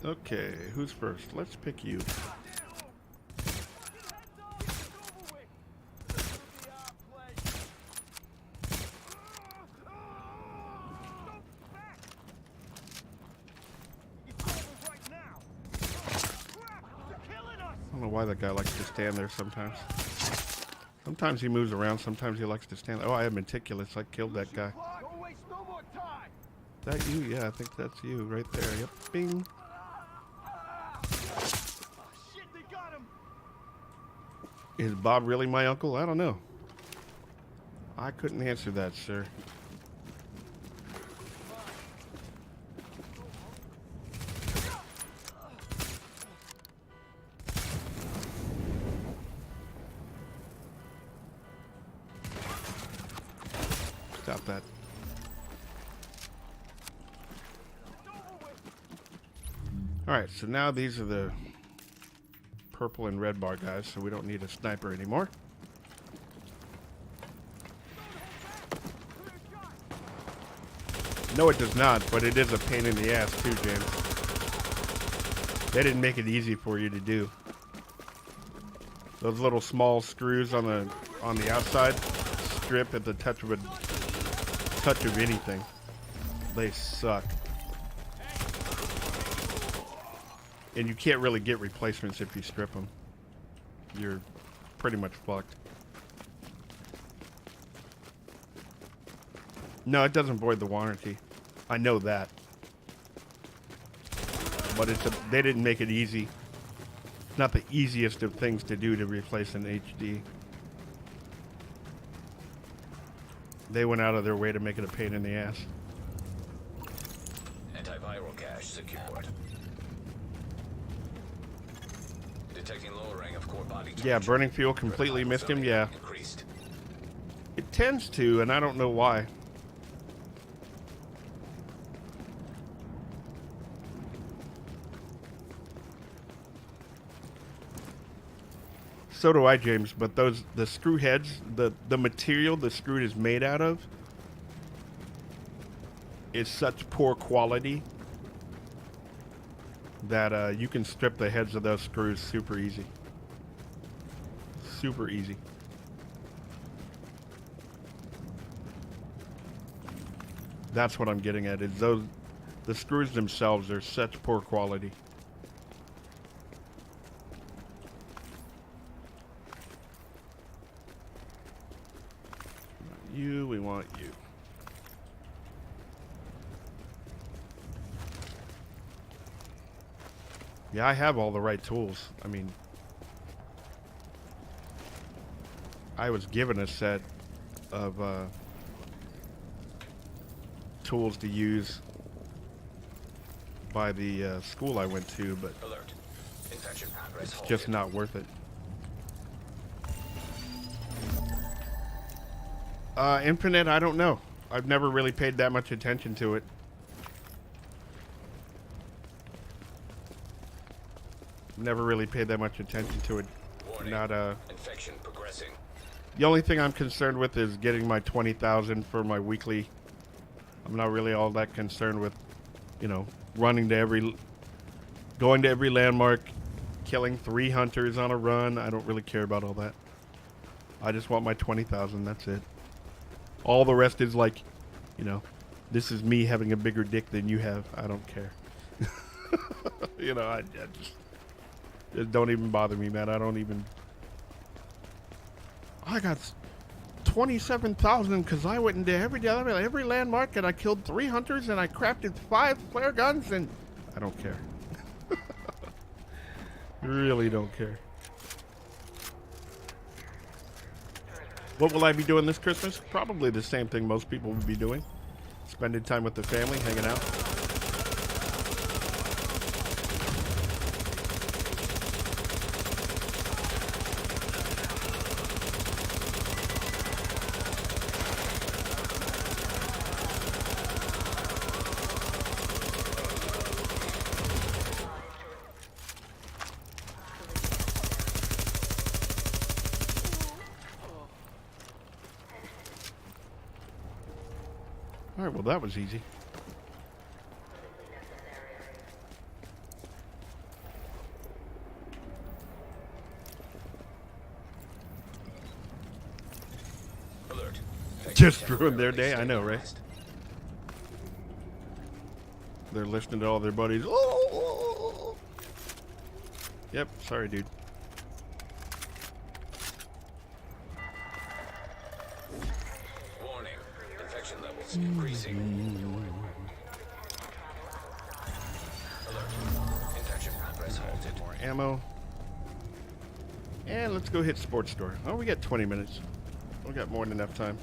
Okay, who's first? Let's pick you. I don't know why that guy likes to stand there sometimes. Sometimes he moves around, sometimes he likes to stand there. Oh, I am meticulous. I killed that guy. Don't waste no more time. That you? Yeah, I think that's you right there. Yep. Bing. Shit, they got him. Is Bob really my uncle? I don't know. I couldn't answer that, sir. Stop that. Alright, so now these are the purple and red bar guys, so we don't need a sniper anymore. No, it does not, but it is a pain in the ass too, James. They didn't make it easy for you to do. Those little small screws on the outside strip at the touch of anything. They suck. And you can't really get replacements if you strip them. You're pretty much fucked. No, it doesn't void the warranty. I know that. But they didn't make it easy. Not the easiest of things to do to replace an HD. They went out of their way to make it a pain in the ass. Antiviral cache secured. Detecting lowering of core body temperature. Yeah, burning fuel completely missed him. Yeah. Increased. It tends to, and I don't know why. So do I, James, but the screw heads, the material the screw is made out of is such poor quality that you can strip the heads of those screws super easy. Super easy. That's what I'm getting at, is the screws themselves are such poor quality. You, we want you. Yeah, I have all the right tools. I mean, I was given a set of tools to use by the school I went to, but Alert. Infection progress it's halted. just not worth it. Infinite, I don't know. I've never really paid that much attention to it. Never really paid that much attention to it. Warning. Not Infection progressing. The only thing I'm concerned with is getting my 20,000 for my weekly. I'm not really all that concerned with, you know, going to every landmark, killing 3 hunters on a run. I don't really care about all that. I just want my 20,000. That's it. All the rest is like, you know, this is me having a bigger dick than you have. I don't care. You know, I just don't even bother me, man. I got 27,000 because I went into every landmark and I killed 3 hunters and I crafted 5 flare guns and I don't care. Really don't care. What will I be doing this Christmas? Probably the same thing most people would be doing. Spending time with the family, hanging out. All right, well, that was easy. Alert. Just ruined their day. I know, right? They're listening to all their buddies. Oh! Yep, sorry, dude. Warning. Infection levels increasing. Alert. Infection progress halted. More ammo. And let's go hit sports store. Oh, we got 20 minutes. We got more than enough time.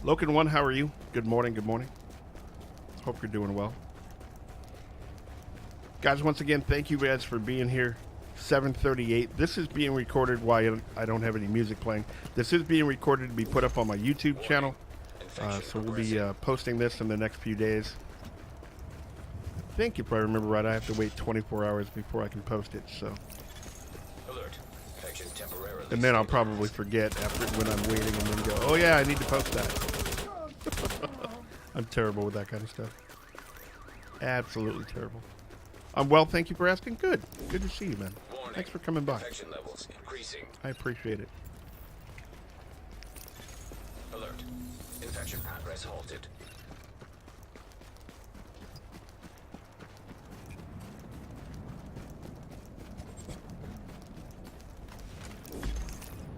Loken1, how are you? Good morning, good morning. Hope you're doing well. Guys, once again, thank you guys for being here. 7:38. This is being recorded while I don't have any music playing. This is being recorded to be put up on my YouTube channel. So we'll be posting this in the next few days. I think if I remember right, I have to wait 24 hours before I can post it. So, Alert. Infection temporarily. and then I'll probably forget after when I'm waiting, and then go, "Oh yeah, I need to post that." I'm terrible with that kind of stuff. Absolutely terrible. I'm well, thank you for asking. Good. Good to see you, man. Warning. Thanks for coming by. Infection levels increasing. I appreciate it. Alert. Infection progress halted.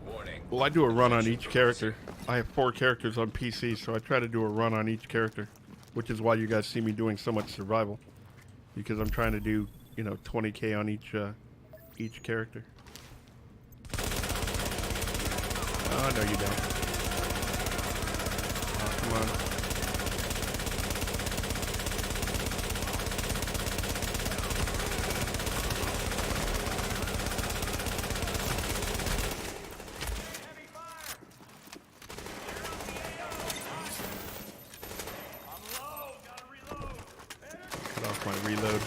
Warning. Well, I do a run on each character. I have 4 characters on PC, so I try to do a run on each character, which is why you guys see me doing so much survival, because I'm trying to do, 20k on each character. Oh, no, you don't. Oh, come on. Cut off my reload.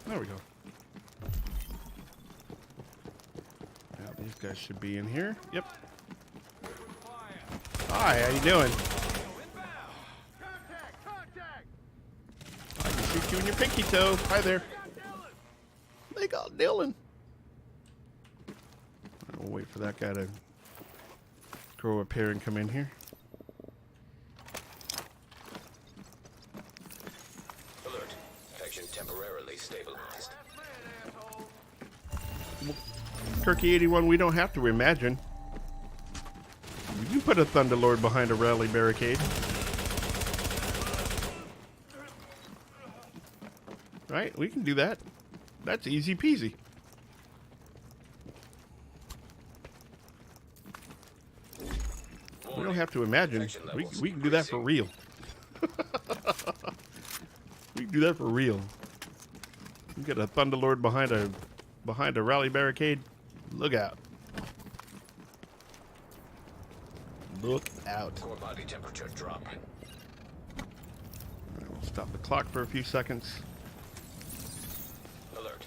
There we go. Now these guys should be in here. Yep. Hi, how you doing? I can shoot you in your pinky toe. Hi there. They got Dylan. I'll wait for that guy to grow up here and come in here. Alert. Infection temporarily stabilized. Kirky 81, we don't have to imagine. You put a Thunderlord behind a rally barricade. Right? We can do that. That's easy peasy. We don't have to imagine. We can do that for real. We can do that for real. You get a Thunderlord behind a rally barricade. Look out. Look out. Core body temperature drop. We'll stop the clock for a few seconds. Alert.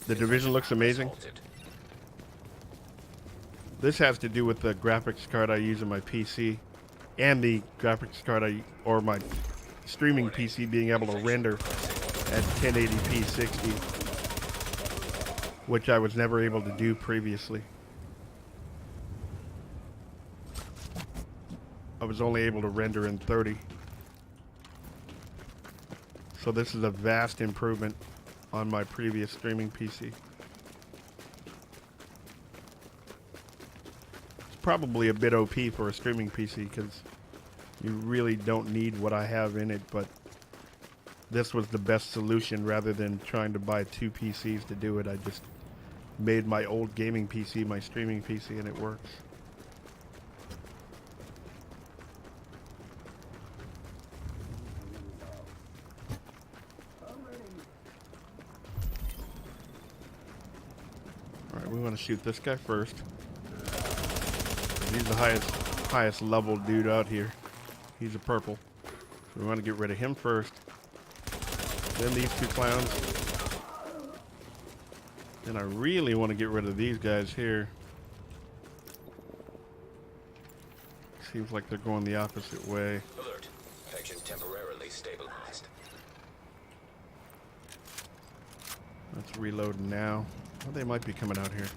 The Division looks amazing. Halted. This has to do with the graphics card I use on my PC and the graphics card or my streaming PC being able to render at 1080p 60, which I was never able to do previously. I was only able to render in 30. So this is a vast improvement on my previous streaming PC. It's probably a bit OP for a streaming PC because you really don't need what I have in it, but this was the best solution rather than trying to buy 2 PCs to do it. I just made my old gaming PC my streaming PC and it works. Alright, we want to shoot this guy first. He's the highest level dude out here. He's a purple. So we want to get rid of him first. Then these 2 clowns. And I really want to get rid of these guys here. Seems like they're going the opposite way. Alert. Infection temporarily stabilized. Let's reload now. Well, they might be coming out here.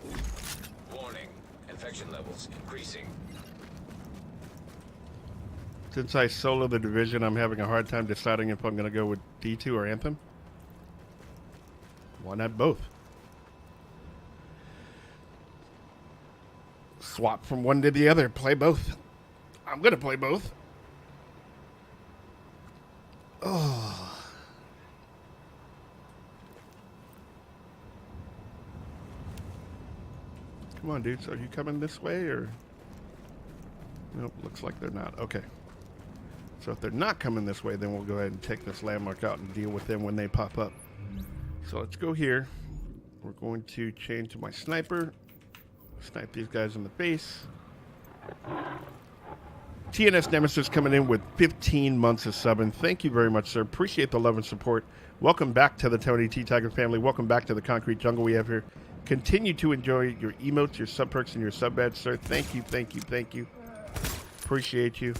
Warning. Infection levels increasing. Since I solo the Division, I'm having a hard time deciding if I'm going to go with D2 or Anthem. Why not both? Swap from one to the other. Play both. I'm going to play both. Oh. Come on, dudes. Are you coming this way or? Nope, looks like they're not. Okay. So if they're not coming this way, then we'll go ahead and take this landmark out and deal with them when they pop up. So let's go here. We're going to change to my sniper. Snipe these guys in the face. TNS Nemesis coming in with 15 months of subbing. Thank you very much, sir. Appreciate the love and support. Welcome back to the Tony T. Tiger family. Welcome back to the Concrete Jungle we have here. Continue to enjoy your emotes, your sub perks, and your sub badge, sir. Thank you, thank you, thank you. Appreciate you.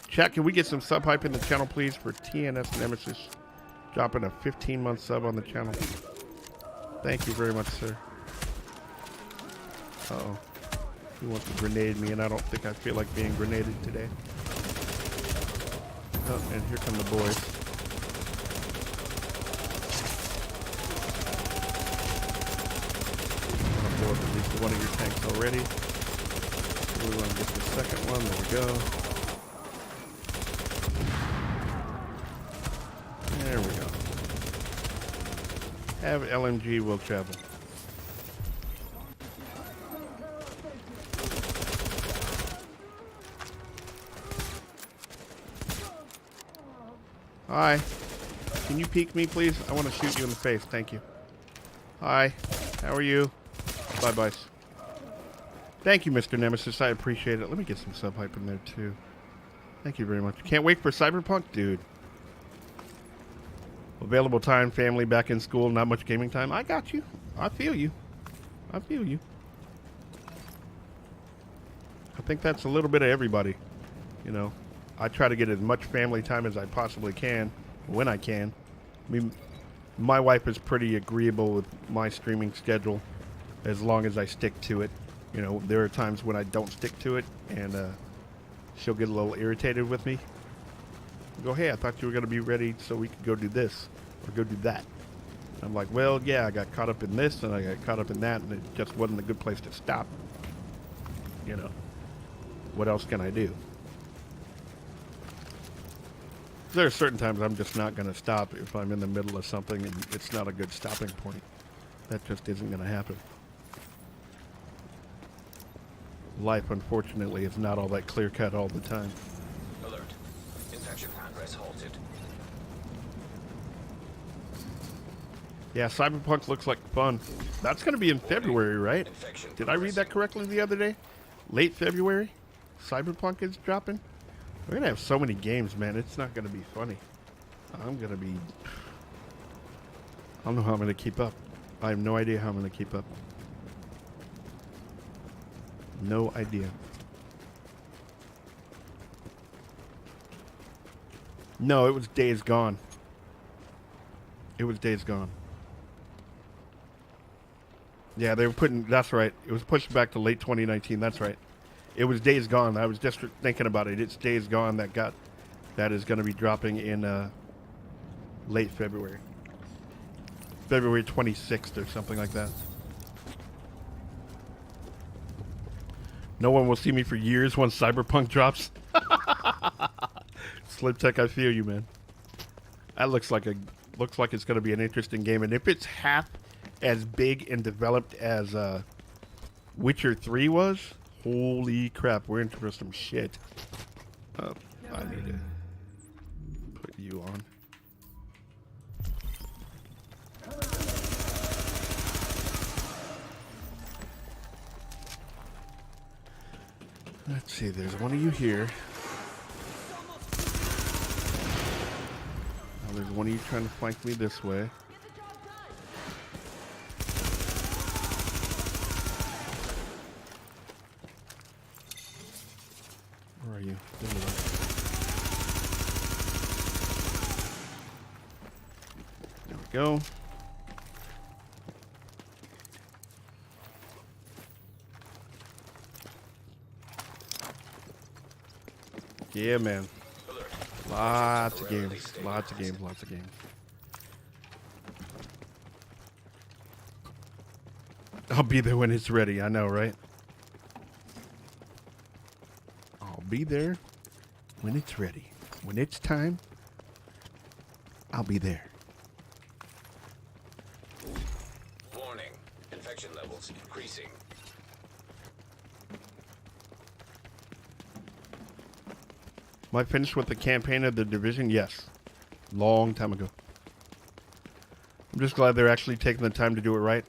Chat, can we get some sub hype in the channel, please, for TNS Nemesis dropping a 15-month sub on the channel? Thank you very much, sir. Uh-oh. He wants to grenade me, and I don't think I feel like being grenaded today. Oh, and here come the boys. I'm gonna blow up at least one of your tanks already. We want to get the second one. There we go. There we go. Have LMG will travel. Hi. Can you peek me, please? I want to shoot you in the face. Thank you. Hi. How are you? Bye-bye. Thank you, Mr. Nemesis. I appreciate it. Let me get some sub hype in there, too. Thank you very much. Can't wait for Cyberpunk? Dude. Available time, family, back in school, not much gaming time. I got you. I feel you. I feel you. I think that's a little bit of everybody. You know, I try to get as much family time as I possibly can, when I can. I mean, my wife is pretty agreeable with my streaming schedule as long as I stick to it. You know, there are times when I don't stick to it, and she'll get a little irritated with me. Go, hey, I thought you were going to be ready so we could go do this or go do that. And I'm like, well, yeah, I got caught up in this and I got caught up in that, and it just wasn't a good place to stop. You know, what else can I do? There are certain times I'm just not going to stop if I'm in the middle of something and it's not a good stopping point. That just isn't going to happen. Life, unfortunately, is not all that clear-cut all the time. Alert. Infection progress halted. Yeah, Cyberpunk looks like fun. That's going to be in February, right? Infection Did I read that correctly the other day? Late February? Cyberpunk is dropping? We're going to have so many games, man. It's not going to be funny. I'm going to be... I don't know how I'm going to keep up. I have no idea how I'm going to keep up. No idea. No, it was Days Gone. It was Days Gone. Yeah, they were putting... That's right. It was pushed back to late 2019. That's right. It was Days Gone. I was just thinking about it. It's Days Gone that is going to be dropping in late February. February 26th or something like that. No one will see me for years once Cyberpunk drops. Slim Tech, I feel you, man. That looks like it's going to be an interesting game, and if it's half as big and developed as Witcher 3 was, holy crap, we're in for some shit. I need to put you on. Let's see, there's one of you here. Now there's one of you trying to flank me this way. Where are you? There you are. There we go. Yeah, man. Lots of games. Lots of games. Lots of games. I'll be there when it's ready. I know, right? I'll be there when it's ready. When it's time, I'll be there. Warning. Infection levels increasing. Am I finished with the campaign of The Division? Yes. Long time ago. I'm just glad they're actually taking the time to do it right.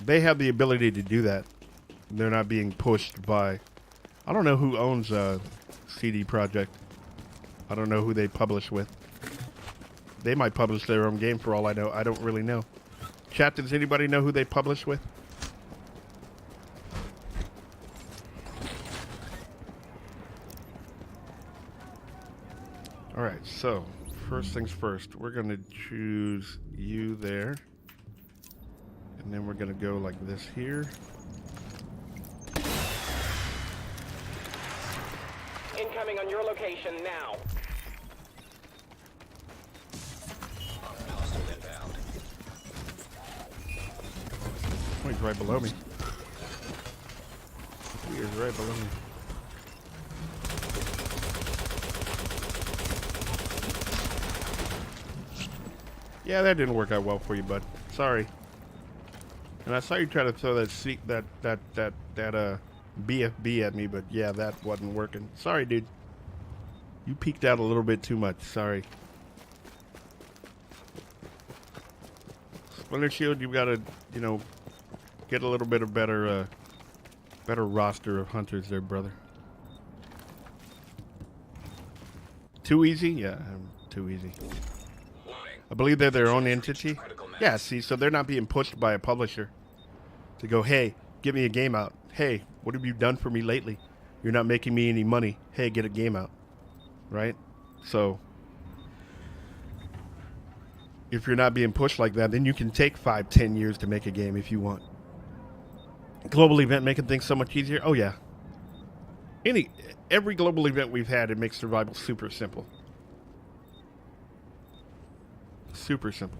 They have the ability to do that. They're not being pushed by... I don't know who owns CD Projekt. I don't know who they publish with. They might publish their own game for all I know. I don't really know. Chat, does anybody know who they publish with? All right, so first things first, we're going to choose you there. And then we're going to go like this here. Incoming on your location now. Hostile inbound. Oh, he's right below me. He is right below me. Yeah, that didn't work out well for you, bud. Sorry. And I saw you try to throw that BFB at me, but yeah, that wasn't working. Sorry, dude. You peeked out a little bit too much. Sorry. Splinter Shield, you've got to, you know, get a little bit of better roster of hunters there, brother. Too easy? Yeah, too easy. Warning. I believe they're their own entity. Critical mass. Yeah, see, so they're not being pushed by a publisher to go, hey, give me a game out. Hey, what have you done for me lately? You're not making me any money. Hey, get a game out. Right? So, if you're not being pushed like that, then you can take 5-10 years to make a game if you want. Global event making things so much easier. Oh, yeah. Every global event we've had, it makes survival super simple. Super simple.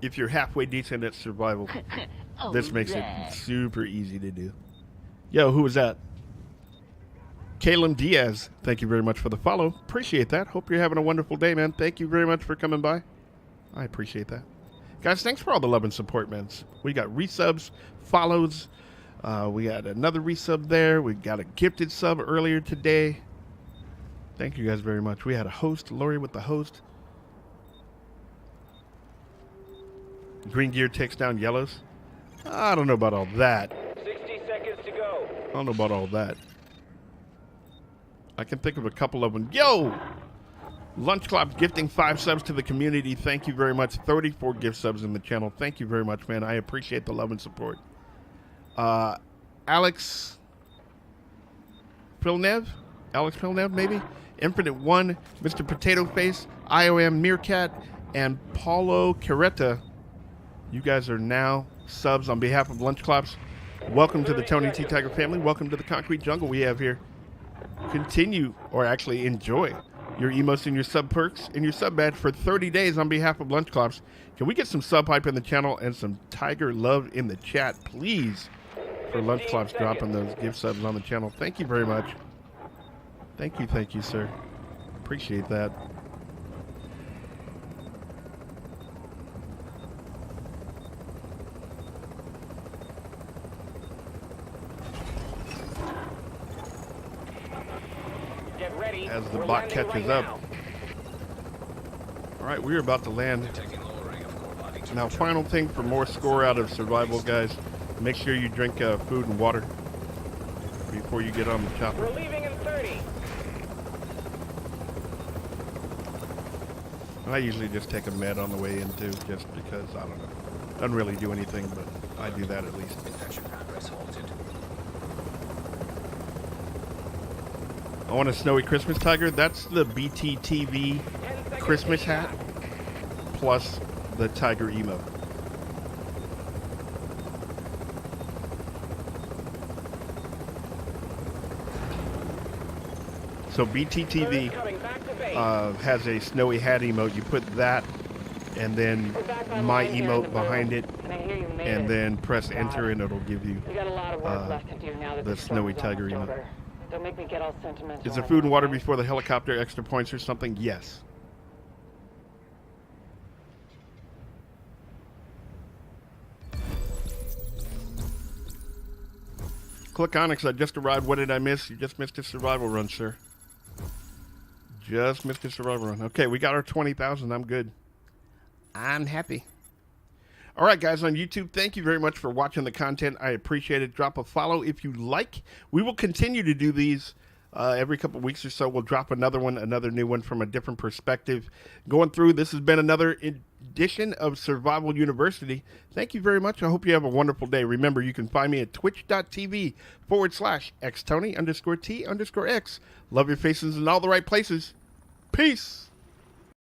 If you're halfway decent at survival, this makes it super easy to do. Yo, who was that? Caleb Diaz, thank you very much for the follow. Appreciate that. Hope you're having a wonderful day, man. Thank you very much for coming by. I appreciate that. Guys, thanks for all the love and support, man. We got resubs, follows. We got another resub there. We got a gifted sub earlier today. Thank you guys very much. We had a host, Lori with the host. Green gear takes down yellows. I don't know about all that. 60 seconds to go. I don't know about all that. I can think of a couple of them. Yo! Lunch Club gifting 5 subs to the community. Thank you very much. 34 gift subs in the channel. Thank you very much, man. I appreciate the love and support. Alex Pilnev, maybe? Infinite One, Mr. Potato Face, IOM Meerkat, and Paulo Carreta. You guys are now subs on behalf of Lunch Clops. Welcome to the Tony T. Tiger family. Welcome to the concrete jungle we have here. Continue, or actually enjoy, your emotes and your sub perks and your sub badge for 30 days on behalf of Lunch Clops. Can we get some sub hype in the channel and some Tiger love in the chat, please? For Lunch Clops dropping those gift subs on the channel. Thank you very much. Thank you, sir. Appreciate that. Get ready. As the We're bot landing catches right up. now. All right, we're about to land. Detecting lowering of core body temperature. Now, final thing for more score out of survival, guys. Make sure you drink food and water before you get on the chopper. We're leaving in 30. I usually just take a med on the way in too, just because, I don't know. Doesn't really do anything, but I do that at least. Infection progress halted. I want a snowy Christmas tiger. That's the BTTV 10 seconds Christmas to hat plus the tiger emote. So BTTV coming back to base. has a snowy hat emote. You put that and then my emote behind it, And I hear you made and it. then press enter and it'll give you. We got a lot of work left to do now that the storm snowy is tiger almost emote. over. Don't make me get all sentimental. Is there on food you, and water okay? before the helicopter? Extra points or something? Yes. Click Onyx, I just arrived. What did I miss? You just missed a survival run, sir. Just missed a survival run. Okay, we got our 20,000. I'm good. I'm happy. All right, guys, on YouTube, thank you very much for watching the content. I appreciate it. Drop a follow if you like. We will continue to do these every couple of weeks or so. We'll drop another one, another new one from a different perspective. Going through, this has been another edition of Survival University. Thank you very much. I hope you have a wonderful day. Remember, you can find me at twitch.tv/xtony_T_X. Love your faces in all the right places. Peace.